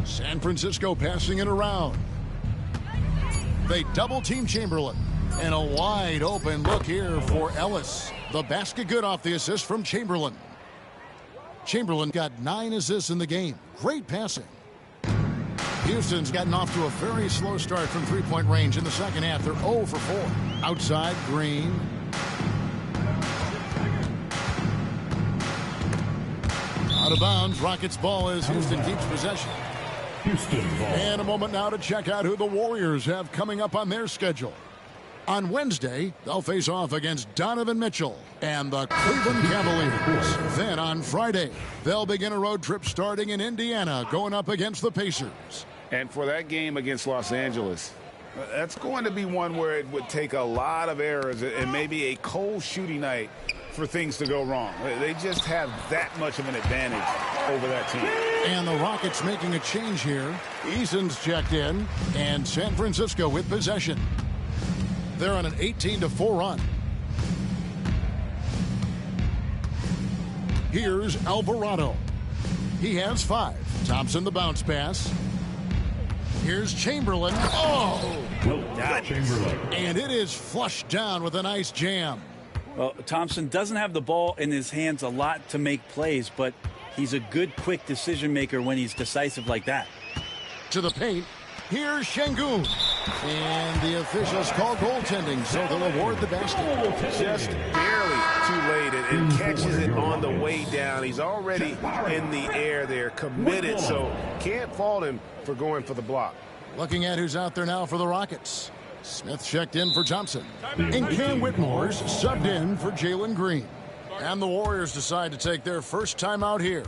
C: San Francisco passing it around. They double-team Chamberlain. And a wide open look here for Ellis. The basket good off the assist from Chamberlain. Chamberlain got 9 assists in the game. Great passing. Houston's gotten off to a very slow start from three-point range in the second half. They're 0 for 4. Outside, Green. Out of bounds. Rockets ball as Houston keeps possession.
A: Houston ball.
C: And a moment now to check out who the Warriors have coming up on their schedule. On Wednesday, they'll face off against Donovan Mitchell and the Cleveland Cavaliers. Then on Friday, they'll begin a road trip starting in Indiana, going up against the Pacers.
F: And for that game against Los Angeles, that's going to be one where it would take a lot of errors and maybe a cold shooting night for things to go wrong. They just have that much of an advantage over that team.
C: And the Rockets making a change here. Eason's checked in, and San Francisco with possession. They're on an 18-4 run. Here's Alvarado. He has 5. Thompson the bounce pass. Here's Chamberlain. Oh!
A: Chamberlain.
C: And it is flushed down with a nice jam.
E: Well, Thompson doesn't have the ball in his hands a lot to make plays, but he's a good, quick decision maker when he's decisive like that.
C: To the paint. Here's Şengün. And the officials call goaltending, so they'll award the basket.
F: Just barely too late and catches it on the way down. He's already in the air there, committed, so can't fault him for going for the block.
C: Looking at who's out there now for the Rockets. Smith checked in for Thompson. And Cam Whitmore's subbed in for Jalen Green. And the Warriors decide to take their first time out here.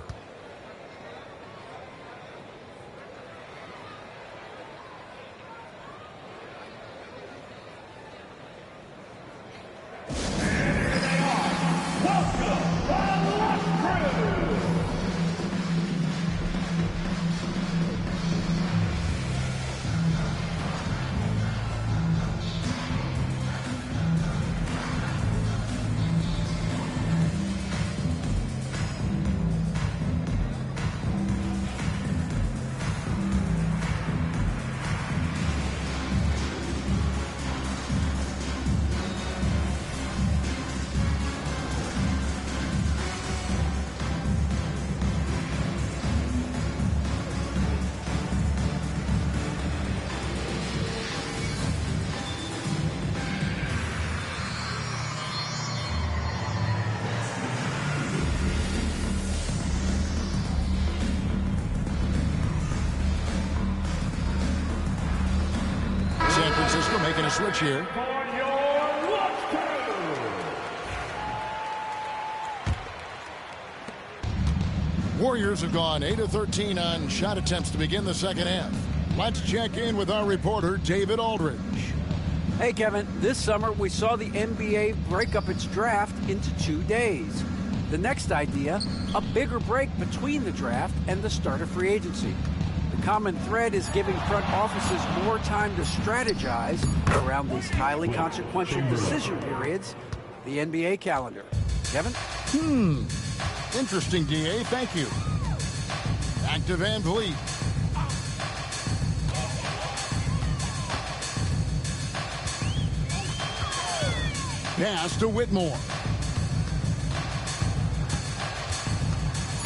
C: making a switch here. Warriors have gone 8 of 13 on shot attempts to begin the second half. Let's check in with our reporter, David Aldridge.
G: Hey, Kevin, this summer we saw the NBA break up its draft into 2 days. The next idea, a bigger break between the draft and the start of free agency. The common thread is giving front offices more time to strategize around these highly consequential decision periods, the NBA calendar. Kevin?
C: Interesting, DA. Thank you. Back to Van Vliet. Pass to Whitmore.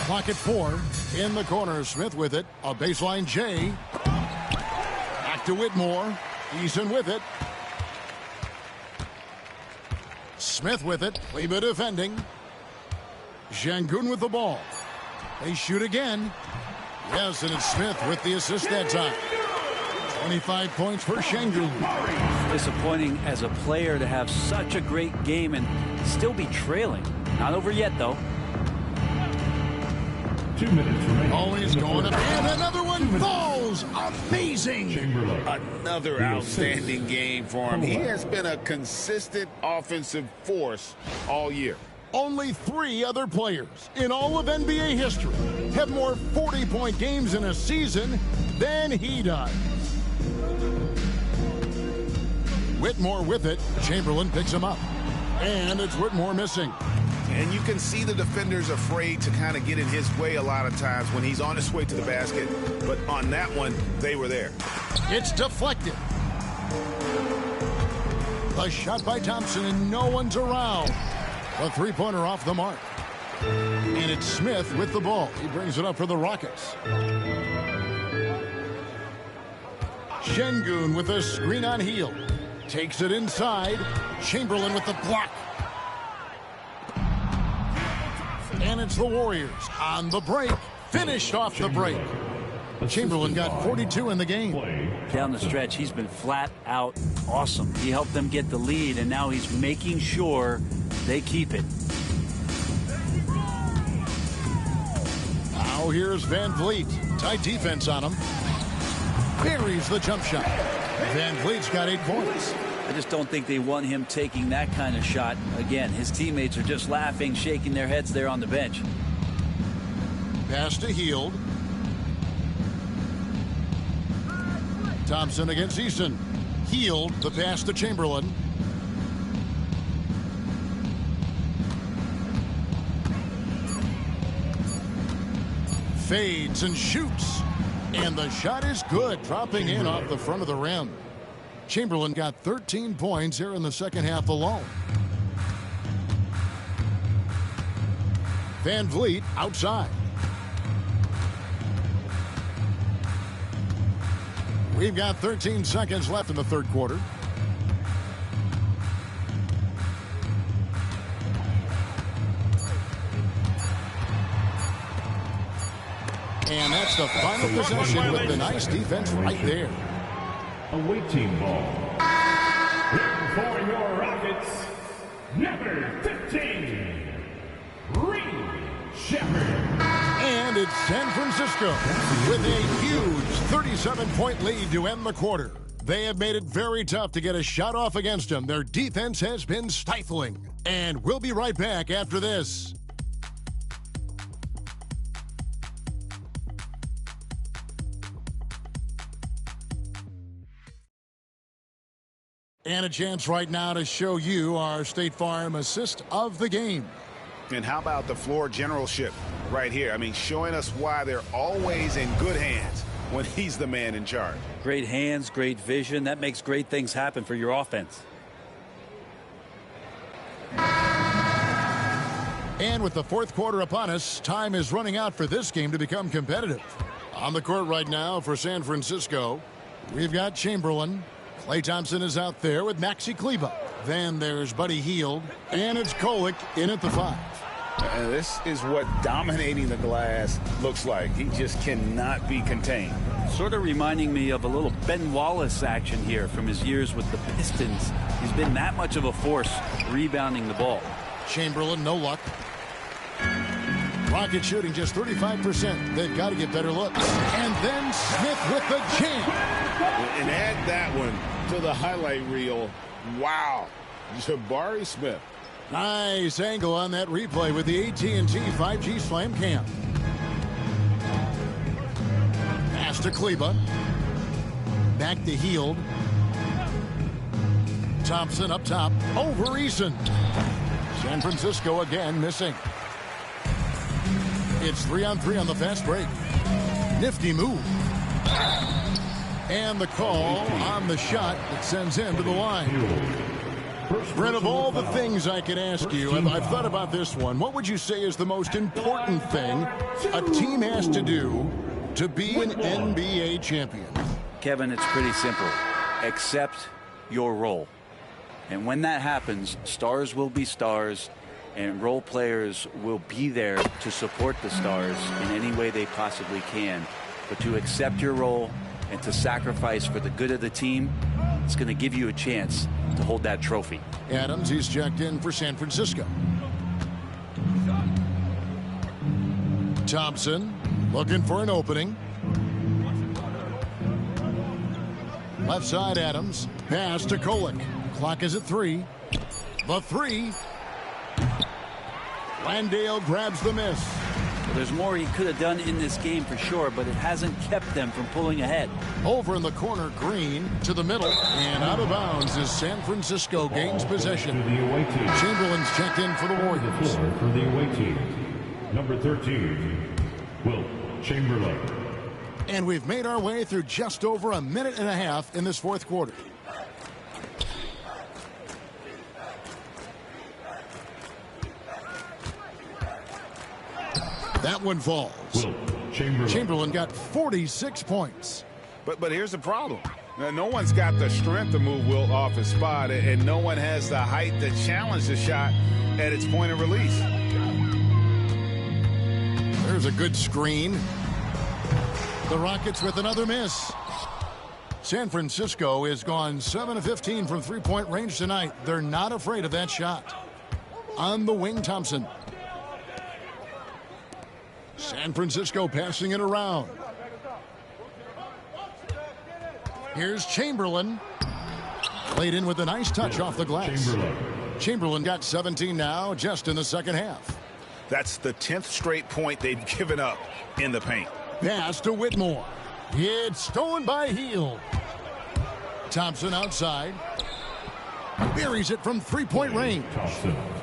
C: Clock at 4. In the corner, Smith with it. A baseline J. Back to Whitmore. Eason with it. Smith with it. Kleba defending. Şengün with the ball. They shoot again. Yes, and it's Smith with the assist that time. 25 points for Şengün.
E: Disappointing as a player to have such a great game and still be trailing. Not over yet, though.
A: 2 minutes remaining.
C: Always going up, and another one falls. Amazing.
A: Chamberlain.
H: Another outstanding game for him. He has been a consistent offensive force all year.
C: Only 3 other players in all of NBA history have more 40-point games in a season than he does. Whitmore with it. Chamberlain picks him up. And it's Whitmore missing.
F: And you can see the defenders afraid to kind of get in his way a lot of times when he's on his way to the basket. But on that one, they were there.
C: It's deflected. A shot by Thompson, and no one's around. A three-pointer off the mark. And it's Smith with the ball. He brings it up for the Rockets. Şengün with a screen on Hield. Takes it inside. Chamberlain with the block. And it's the Warriors on the break. Finished off the break. Chamberlain got 42 in the game.
E: Down the stretch, he's been flat out awesome. He helped them get the lead, and now he's making sure they keep it.
C: Now here's Van Vliet. Tight defense on him. Buries the jump shot. Van Vliet's got 8 points.
E: I just don't think they want him taking that kind of shot. Again, his teammates are just laughing, shaking their heads there on the bench.
C: Pass to Hield. Thompson against Eason. Hield, the pass to Chamberlain. Fades and shoots. And the shot is good, dropping in off the front of the rim. Chamberlain got 13 points here in the second half alone. Van Vliet outside. We've got 13 seconds left in the third quarter. And that's the final possession with the nice defense right there.
A: Away team ball. Here for your Rockets, number 15, Reed Chamberlain.
C: And it's San Francisco with a huge 37-point lead to end the quarter. They have made it very tough to get a shot off against them. Their defense has been stifling. And we'll be right back after this. And a chance right now to show you our State Farm assist of the game.
F: And how about the floor generalship right here? I mean, showing us why they're always in good hands when he's the man in charge.
E: Great hands, great vision. That makes great things happen for your offense.
C: And with the fourth quarter upon us, time is running out for this game to become competitive. On the court right now for San Francisco, we've got Chamberlain. Klay Thompson is out there with Maxi Kleba. Then there's Buddy Hield. And it's Kolek in at the 5.
F: And this is what dominating the glass looks like. He just cannot be contained.
E: Sort of reminding me of a little Ben Wallace action here from his years with the Pistons. He's been that much of a force rebounding the ball.
C: Chamberlain, no luck. Rocket shooting just 35%. They've got to get better looks. And then Smith with the jam.
H: And add that one to the highlight reel. Wow. Jabari Smith.
C: Nice angle on that replay with the AT&T 5G Slam Cam. Pass to Kleba. Back to Hield. Thompson up top. Over Eason. San Francisco again missing. It's 3-on-3 on the fast break. Nifty move. And the call on the shot that sends him to the line. Brent, of all the things I could ask you, I've thought about this one. What would you say is the most important thing a team has to do to be an NBA champion?
E: Kevin, it's pretty simple. Accept your role. And when that happens, stars will be stars, and role players will be there to support the stars in any way they possibly can. But to accept your role and to sacrifice for the good of the team, it's going to give you a chance to hold that trophy.
C: Adams, he's checked in for San Francisco. Thompson looking for an opening. Left side Adams. Pass to Kolek. Clock is at 3. The 3. Landale grabs the miss.
E: Well, there's more he could have done in this game for sure, but it hasn't kept them from pulling ahead.
C: Over in the corner, Green to the middle, and out of bounds as San Francisco gains possession. Chamberlain's checked in for the Warriors.
A: For the away team, number 13, Wilt Chamberlain.
C: And we've made our way through just over a minute and a half in this fourth quarter. That one falls. Chamberlain got 46 points.
F: But here's the problem. Now, no one's got the strength to move Wilt off his spot, and no one has the height to challenge the shot at its point of release.
C: There's a good screen. The Rockets with another miss. San Francisco has gone 7 of 15 from three-point range tonight. They're not afraid of that shot. On the wing, Thompson. San Francisco passing it around. Here's Chamberlain. Played in with a nice touch off the glass. Chamberlain got 17 now just in the second half.
F: That's the 10th straight point they've given up in the paint.
C: Pass to Whitmore. It's stolen by Hield. Thompson outside. Buries it from three-point range.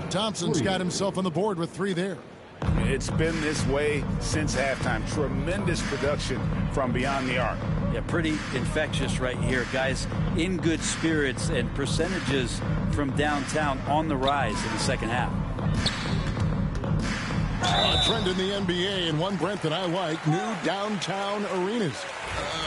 C: Thompson's got himself on the board with 3 there.
F: It's been this way since halftime. Tremendous production from beyond the arc.
E: Yeah, pretty infectious right here. Guys in good spirits, and percentages from downtown on the rise in the second half.
C: A trend in the NBA, and one, Brent, that I like, new downtown arenas.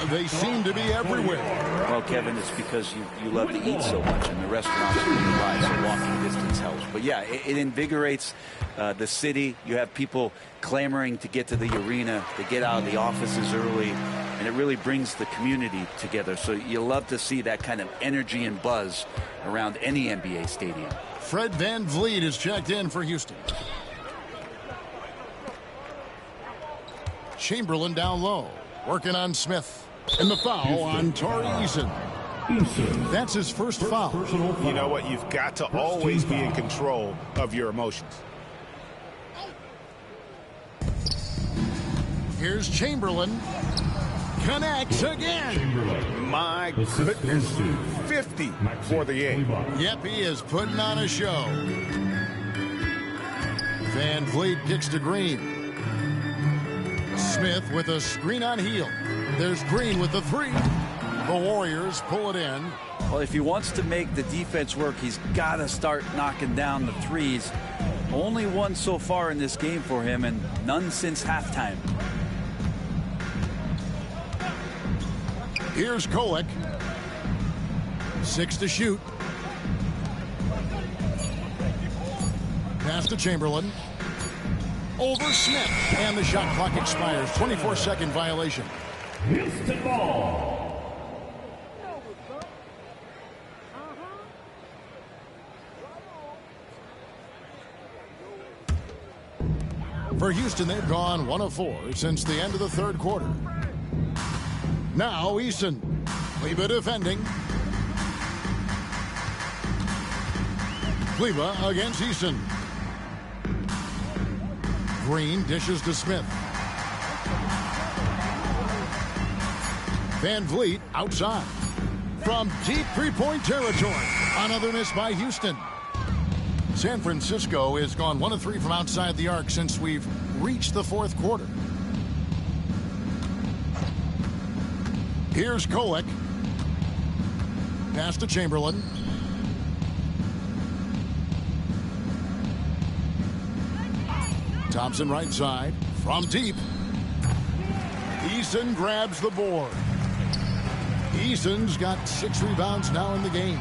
C: They seem to be everywhere.
E: Well, Kevin, it's because you love to eat so much, and the restaurants are nearby, so walking distance helps. But yeah, it invigorates the city. You have people clamoring to get to the arena, to get out of the offices early, and it really brings the community together. So you love to see that kind of energy and buzz around any NBA stadium.
C: Fred VanVleet is checked in for Houston. Chamberlain down low, working on Smith. And the foul on Tari Eason. That's his first foul.
F: You know what? You've got to always be in control of your emotions.
C: Here's Chamberlain. Connects again.
F: My goodness. 50 for the game.
C: Yep, he is putting on a show. VanVleet kicks to Green. Smith with a screen on Hield. There's Green with the 3. The Warriors pull it in.
E: Well, if he wants to make the defense work, he's got to start knocking down the threes. Only one so far in this game for him, and none since halftime.
C: Here's Kolek. 6 to shoot. Pass to Chamberlain. Over Smith. And the shot clock expires. 24-second violation.
B: Houston ball.
C: For Houston, they've gone 1 of 4 since the end of the third quarter. Now Eason. Kleba defending. Kleba against Eason. Green dishes to Smith. Van Vliet outside. From deep three-point territory. Another miss by Houston. San Francisco has gone 1 of 3 from outside the arc since we've reached the fourth quarter. Here's Kolek. Pass to Chamberlain. Thompson right side. From deep. Eason grabs the board. Eason's got 6 rebounds now in the game.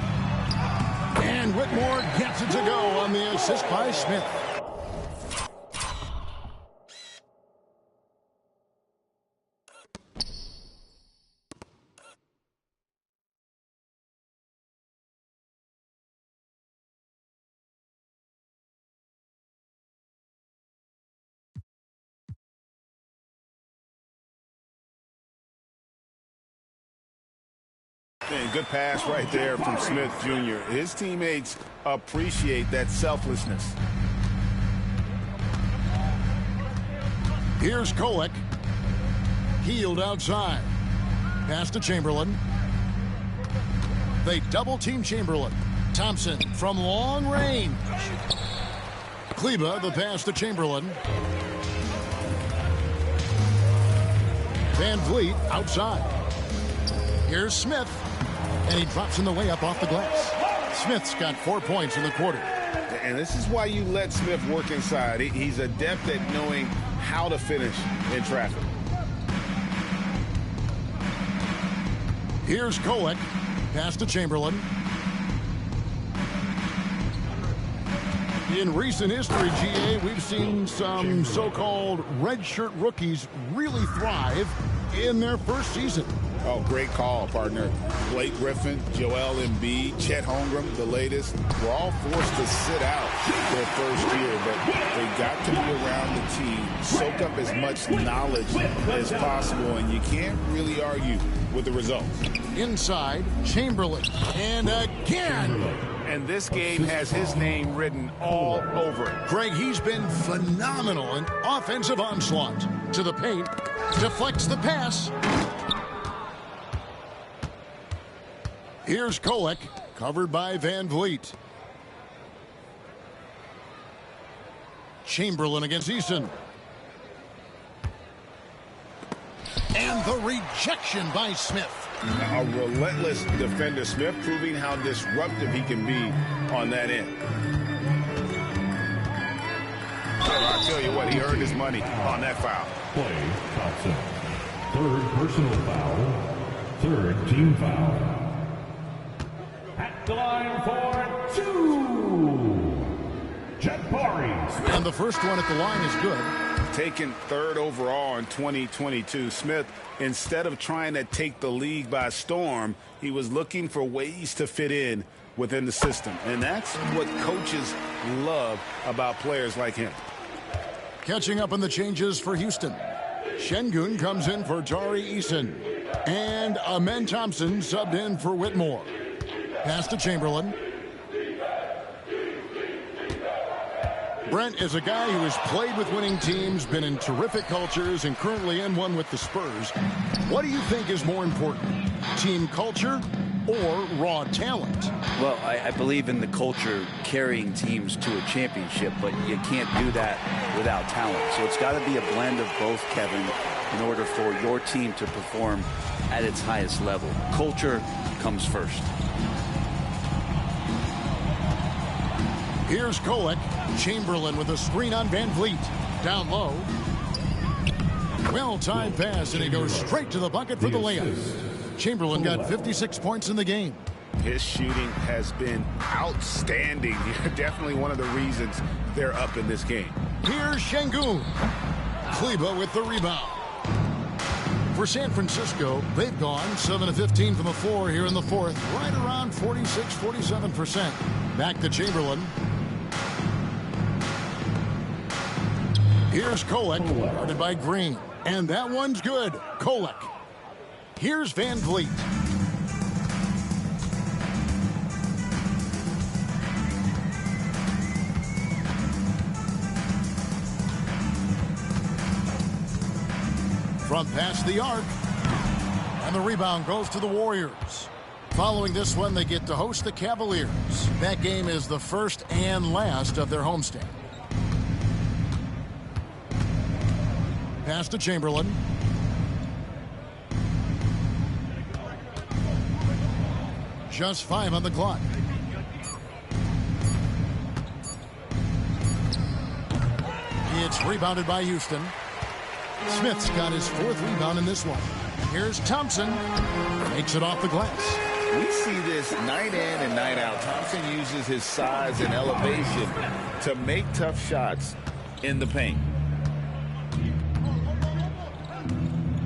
C: And Whitmore gets it to go on the assist by Smith.
F: And good pass right there from Smith Jr. His teammates appreciate that selflessness.
C: Here's Kolek. Healed outside. Pass to Chamberlain. They double-team Chamberlain. Thompson from long range. Kleba, the pass to Chamberlain. Van Vliet outside. Here's Smith. And he drops in the layup off the glass. Smith's got 4 points in the quarter.
F: And this is why you let Smith work inside. He's adept at knowing how to finish in traffic.
C: Here's Kolek. Pass to Chamberlain. In recent history, GA, we've seen some so-called redshirt rookies really thrive in their first season.
F: Oh, great call, partner. Blake Griffin, Joel Embiid, Chet Holmgren, the latest, were all forced to sit out their first year, but they got to be around the team, soak up as much knowledge as possible, and you can't really argue with the results.
C: Inside, Chamberlain, and again.
F: And this game has his name written all over it.
C: Greg, he's been phenomenal in offensive onslaught. To the paint, deflects the pass. Here's Kolek, covered by Van Vliet. Chamberlain against Eason. And the rejection by Smith.
F: A relentless defender. Smith proving how disruptive he can be on that end. I'll tell you what, he earned his money on that foul.
A: Play Thompson. Third personal foul. Third team foul.
B: At the line for 2. Jabari.
C: And the first one at the line is good.
F: Taken third overall in 2022, Smith, instead of trying to take the league by storm, he was looking for ways to fit in within the system. And that's what coaches love about players like him.
C: Catching up on the changes for Houston. Şengün comes in for Tari Eason. And Amen Thompson subbed in for Whitmore. Pass to Chamberlain. Brent is a guy who has played with winning teams, been in terrific cultures, and currently in one with the Spurs. What do you think is more important, team culture or raw talent?
E: Well, I believe in the culture carrying teams to a championship, but you can't do that without talent. So it's got to be a blend of both, Kevin, in order for your team to perform at its highest level. Culture comes first.
C: Here's Kolek. Chamberlain with a screen on Van Vliet. Down low. Well-timed pass, and he goes straight to the bucket for the layup. Chamberlain got 56 points in the game.
F: His shooting has been outstanding. Definitely one of the reasons they're up in this game.
C: Here's Şengün. Kleba with the rebound. For San Francisco, they've gone 7 of 15 from the floor here in the fourth, right around 46-47%. Back to Chamberlain. Here's Kolek, guarded by Green. And that one's good. Kolek. Here's Van Vliet. Front past the arc. And the rebound goes to the Warriors. Following this one, they get to host the Cavaliers. That game is the first and last of their homestand. Pass to Chamberlain. Just 5 on the clock. It's rebounded by Houston. Smith's got his 4th rebound in this one. Here's Thompson. Makes it off the glass.
H: We see this night in and night out. Thompson uses his size and elevation to make tough shots in the paint.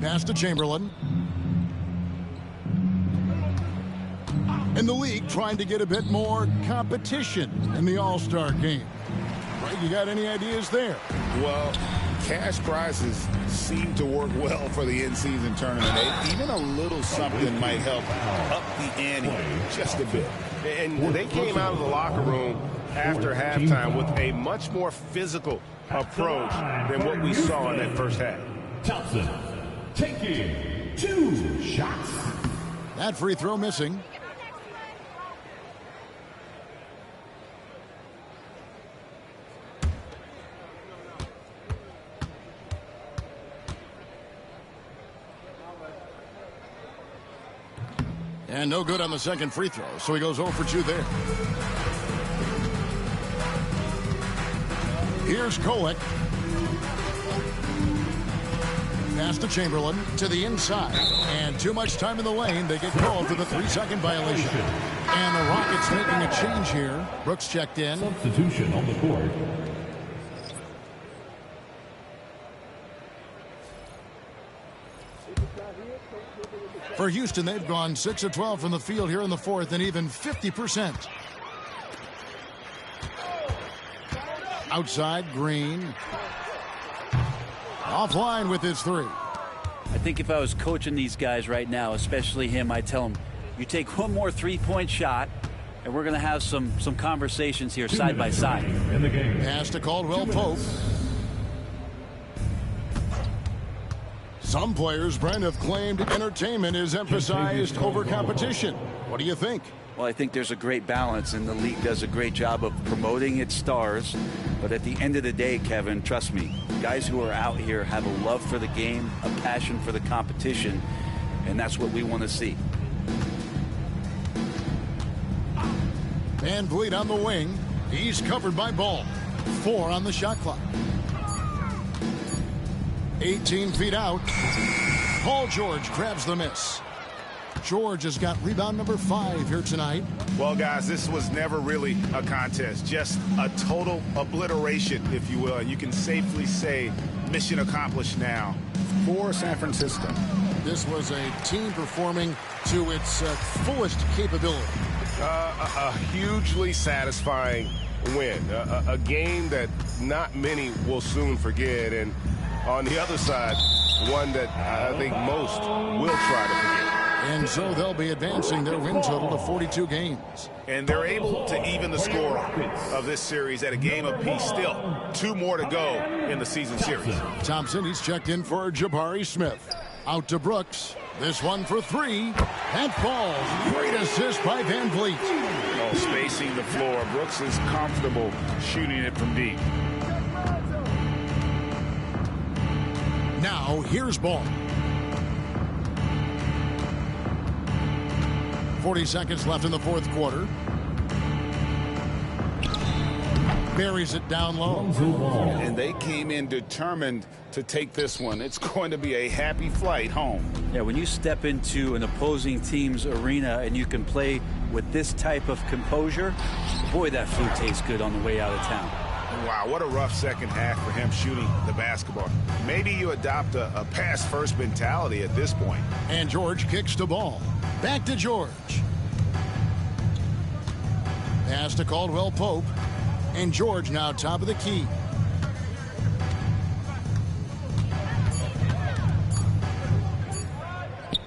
C: Pass to Chamberlain. And the league trying to get a bit more competition in the All-Star game. Right, you got any ideas there?
H: Well, cash prizes seem to work well for the in-season tournament. Even a little something might help up the ante just a bit.
L: And they came out of the locker room after halftime with a much more physical approach than what we saw in that first half.
A: Thompson taking 2 shots.
C: That free throw missing. And no good on the second free throw, so he goes 0 for 2 there. Here's Kolek. Pass to Chamberlain to the inside. And too much time in the lane. They get called for the 3-second violation. And the Rockets making a change here. Brooks checked in.
A: Substitution on the court.
C: For Houston, they've gone 6 of 12 from the field here in the fourth and even 50%. Outside, Green. Offline with his 3.
E: I think if I was coaching these guys right now, especially him, I'd tell him, you take one more 3-point shot, and we're going to have some conversations here side by side.
A: In the game.
C: Pass to Caldwell Pope. Some players, Brent, have claimed entertainment is emphasized over competition. What do you think?
E: Well, I think there's a great balance, and the league does a great job of promoting its stars. But at the end of the day, Kevin, trust me, guys who are out here have a love for the game, a passion for the competition, and that's what we want to see.
C: Van Vliet on the wing. He's covered by Ball. 4 on the shot clock. 18 feet out. Paul George grabs the miss. George has got rebound number 5 here tonight.
F: Well, guys, this was never really a contest. Just a total obliteration, if you will. And you can safely say mission accomplished now for San Francisco.
C: This was a team performing to its fullest capability.
L: A hugely satisfying win. A game that not many will soon forget. And on the other side, one that I think most will try to forget.
C: And so they'll be advancing their win total to 42 games.
F: And they're able to even the score of this series at a game apiece. Still 2 more to go in the season series.
C: Thompson, he's checked in for Jabari Smith. Out to Brooks. This one for 3. That falls. Great assist by Van Vliet.
F: Oh, spacing the floor. Brooks is comfortable shooting it from deep.
C: Now, here's Ball. 40 seconds left in the fourth quarter. Buries it down low.
H: And they came in determined to take this one. It's going to be a happy flight home.
E: Yeah, when you step into an opposing team's arena and you can play with this type of composure, boy, that food tastes good on the way out of town.
F: Wow, what a rough second half for him shooting the basketball. Maybe you adopt a pass-first mentality at this point.
C: And George kicks the ball. Back to George. Pass to Caldwell Pope. And George now top of the key.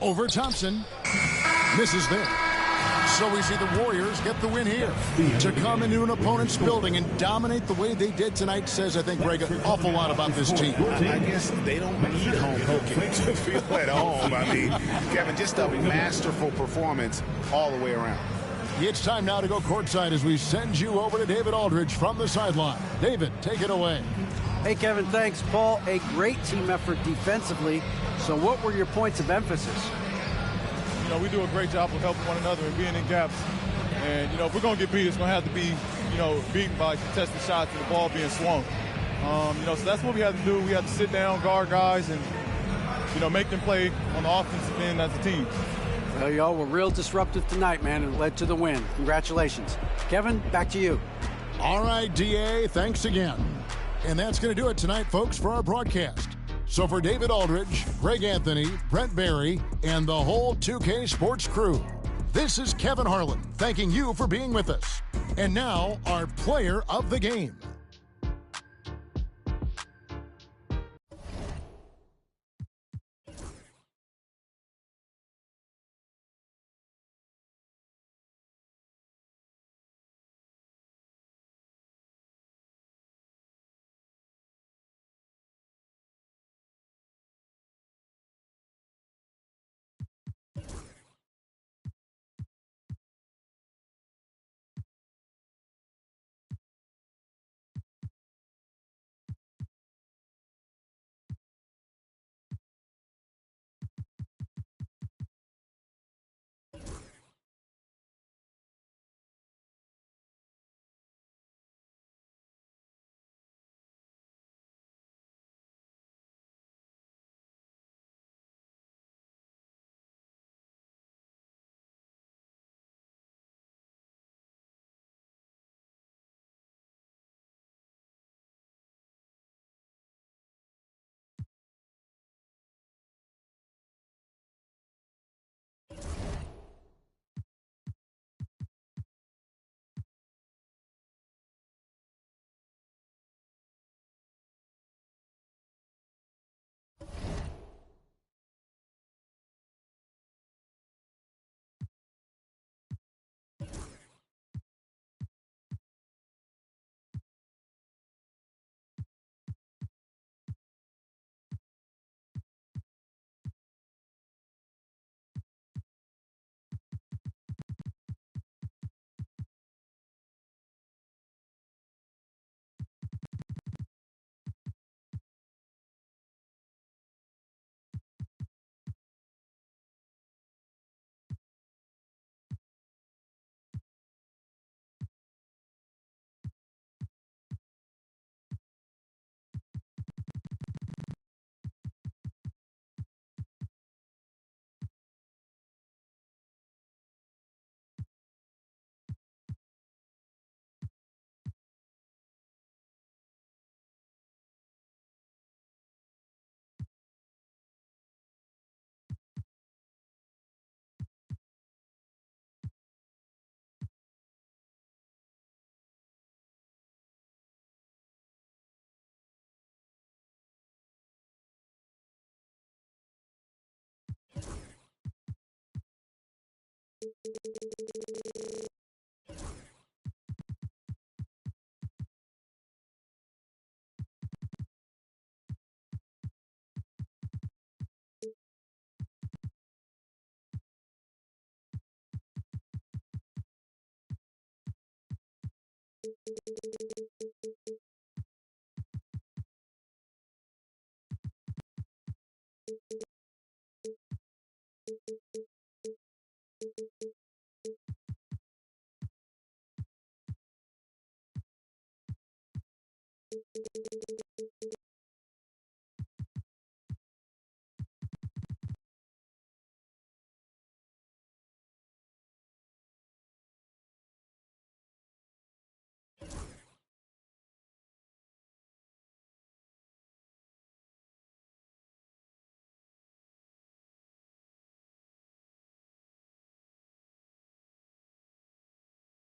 C: Over Thompson. Misses there. So we see the Warriors get the win here. To come into an opponent's building and dominate the way they did tonight says, I think, Greg, an awful lot about this team.
F: I guess they don't need home cooking to feel at home. I mean, Kevin, just a masterful performance all the way around.
C: It's time now to go courtside as we send you over to David Aldridge from the sideline. David, take it away.
G: Hey, Kevin, thanks. Paul, a great team effort defensively. So what were your points of emphasis?
M: You know, we do a great job of helping one another and being in gaps. And, you know, if we're going to get beat, it's going to have to be, you know, beaten by contested shots and the ball being swung. You know, so that's what we have to do. We have to sit down, guard guys, and, you know, make them play on the offensive end as a team.
G: Well, y'all were real disruptive tonight, man, and led to the win. Congratulations. Kevin, back to you.
C: All right, DA, thanks again. And that's going to do it tonight, folks, for our broadcast. So for David Aldridge, Greg Anthony, Brent Barry, and the whole 2K Sports crew, this is Kevin Harlan thanking you for being with us. And now, our player of the game.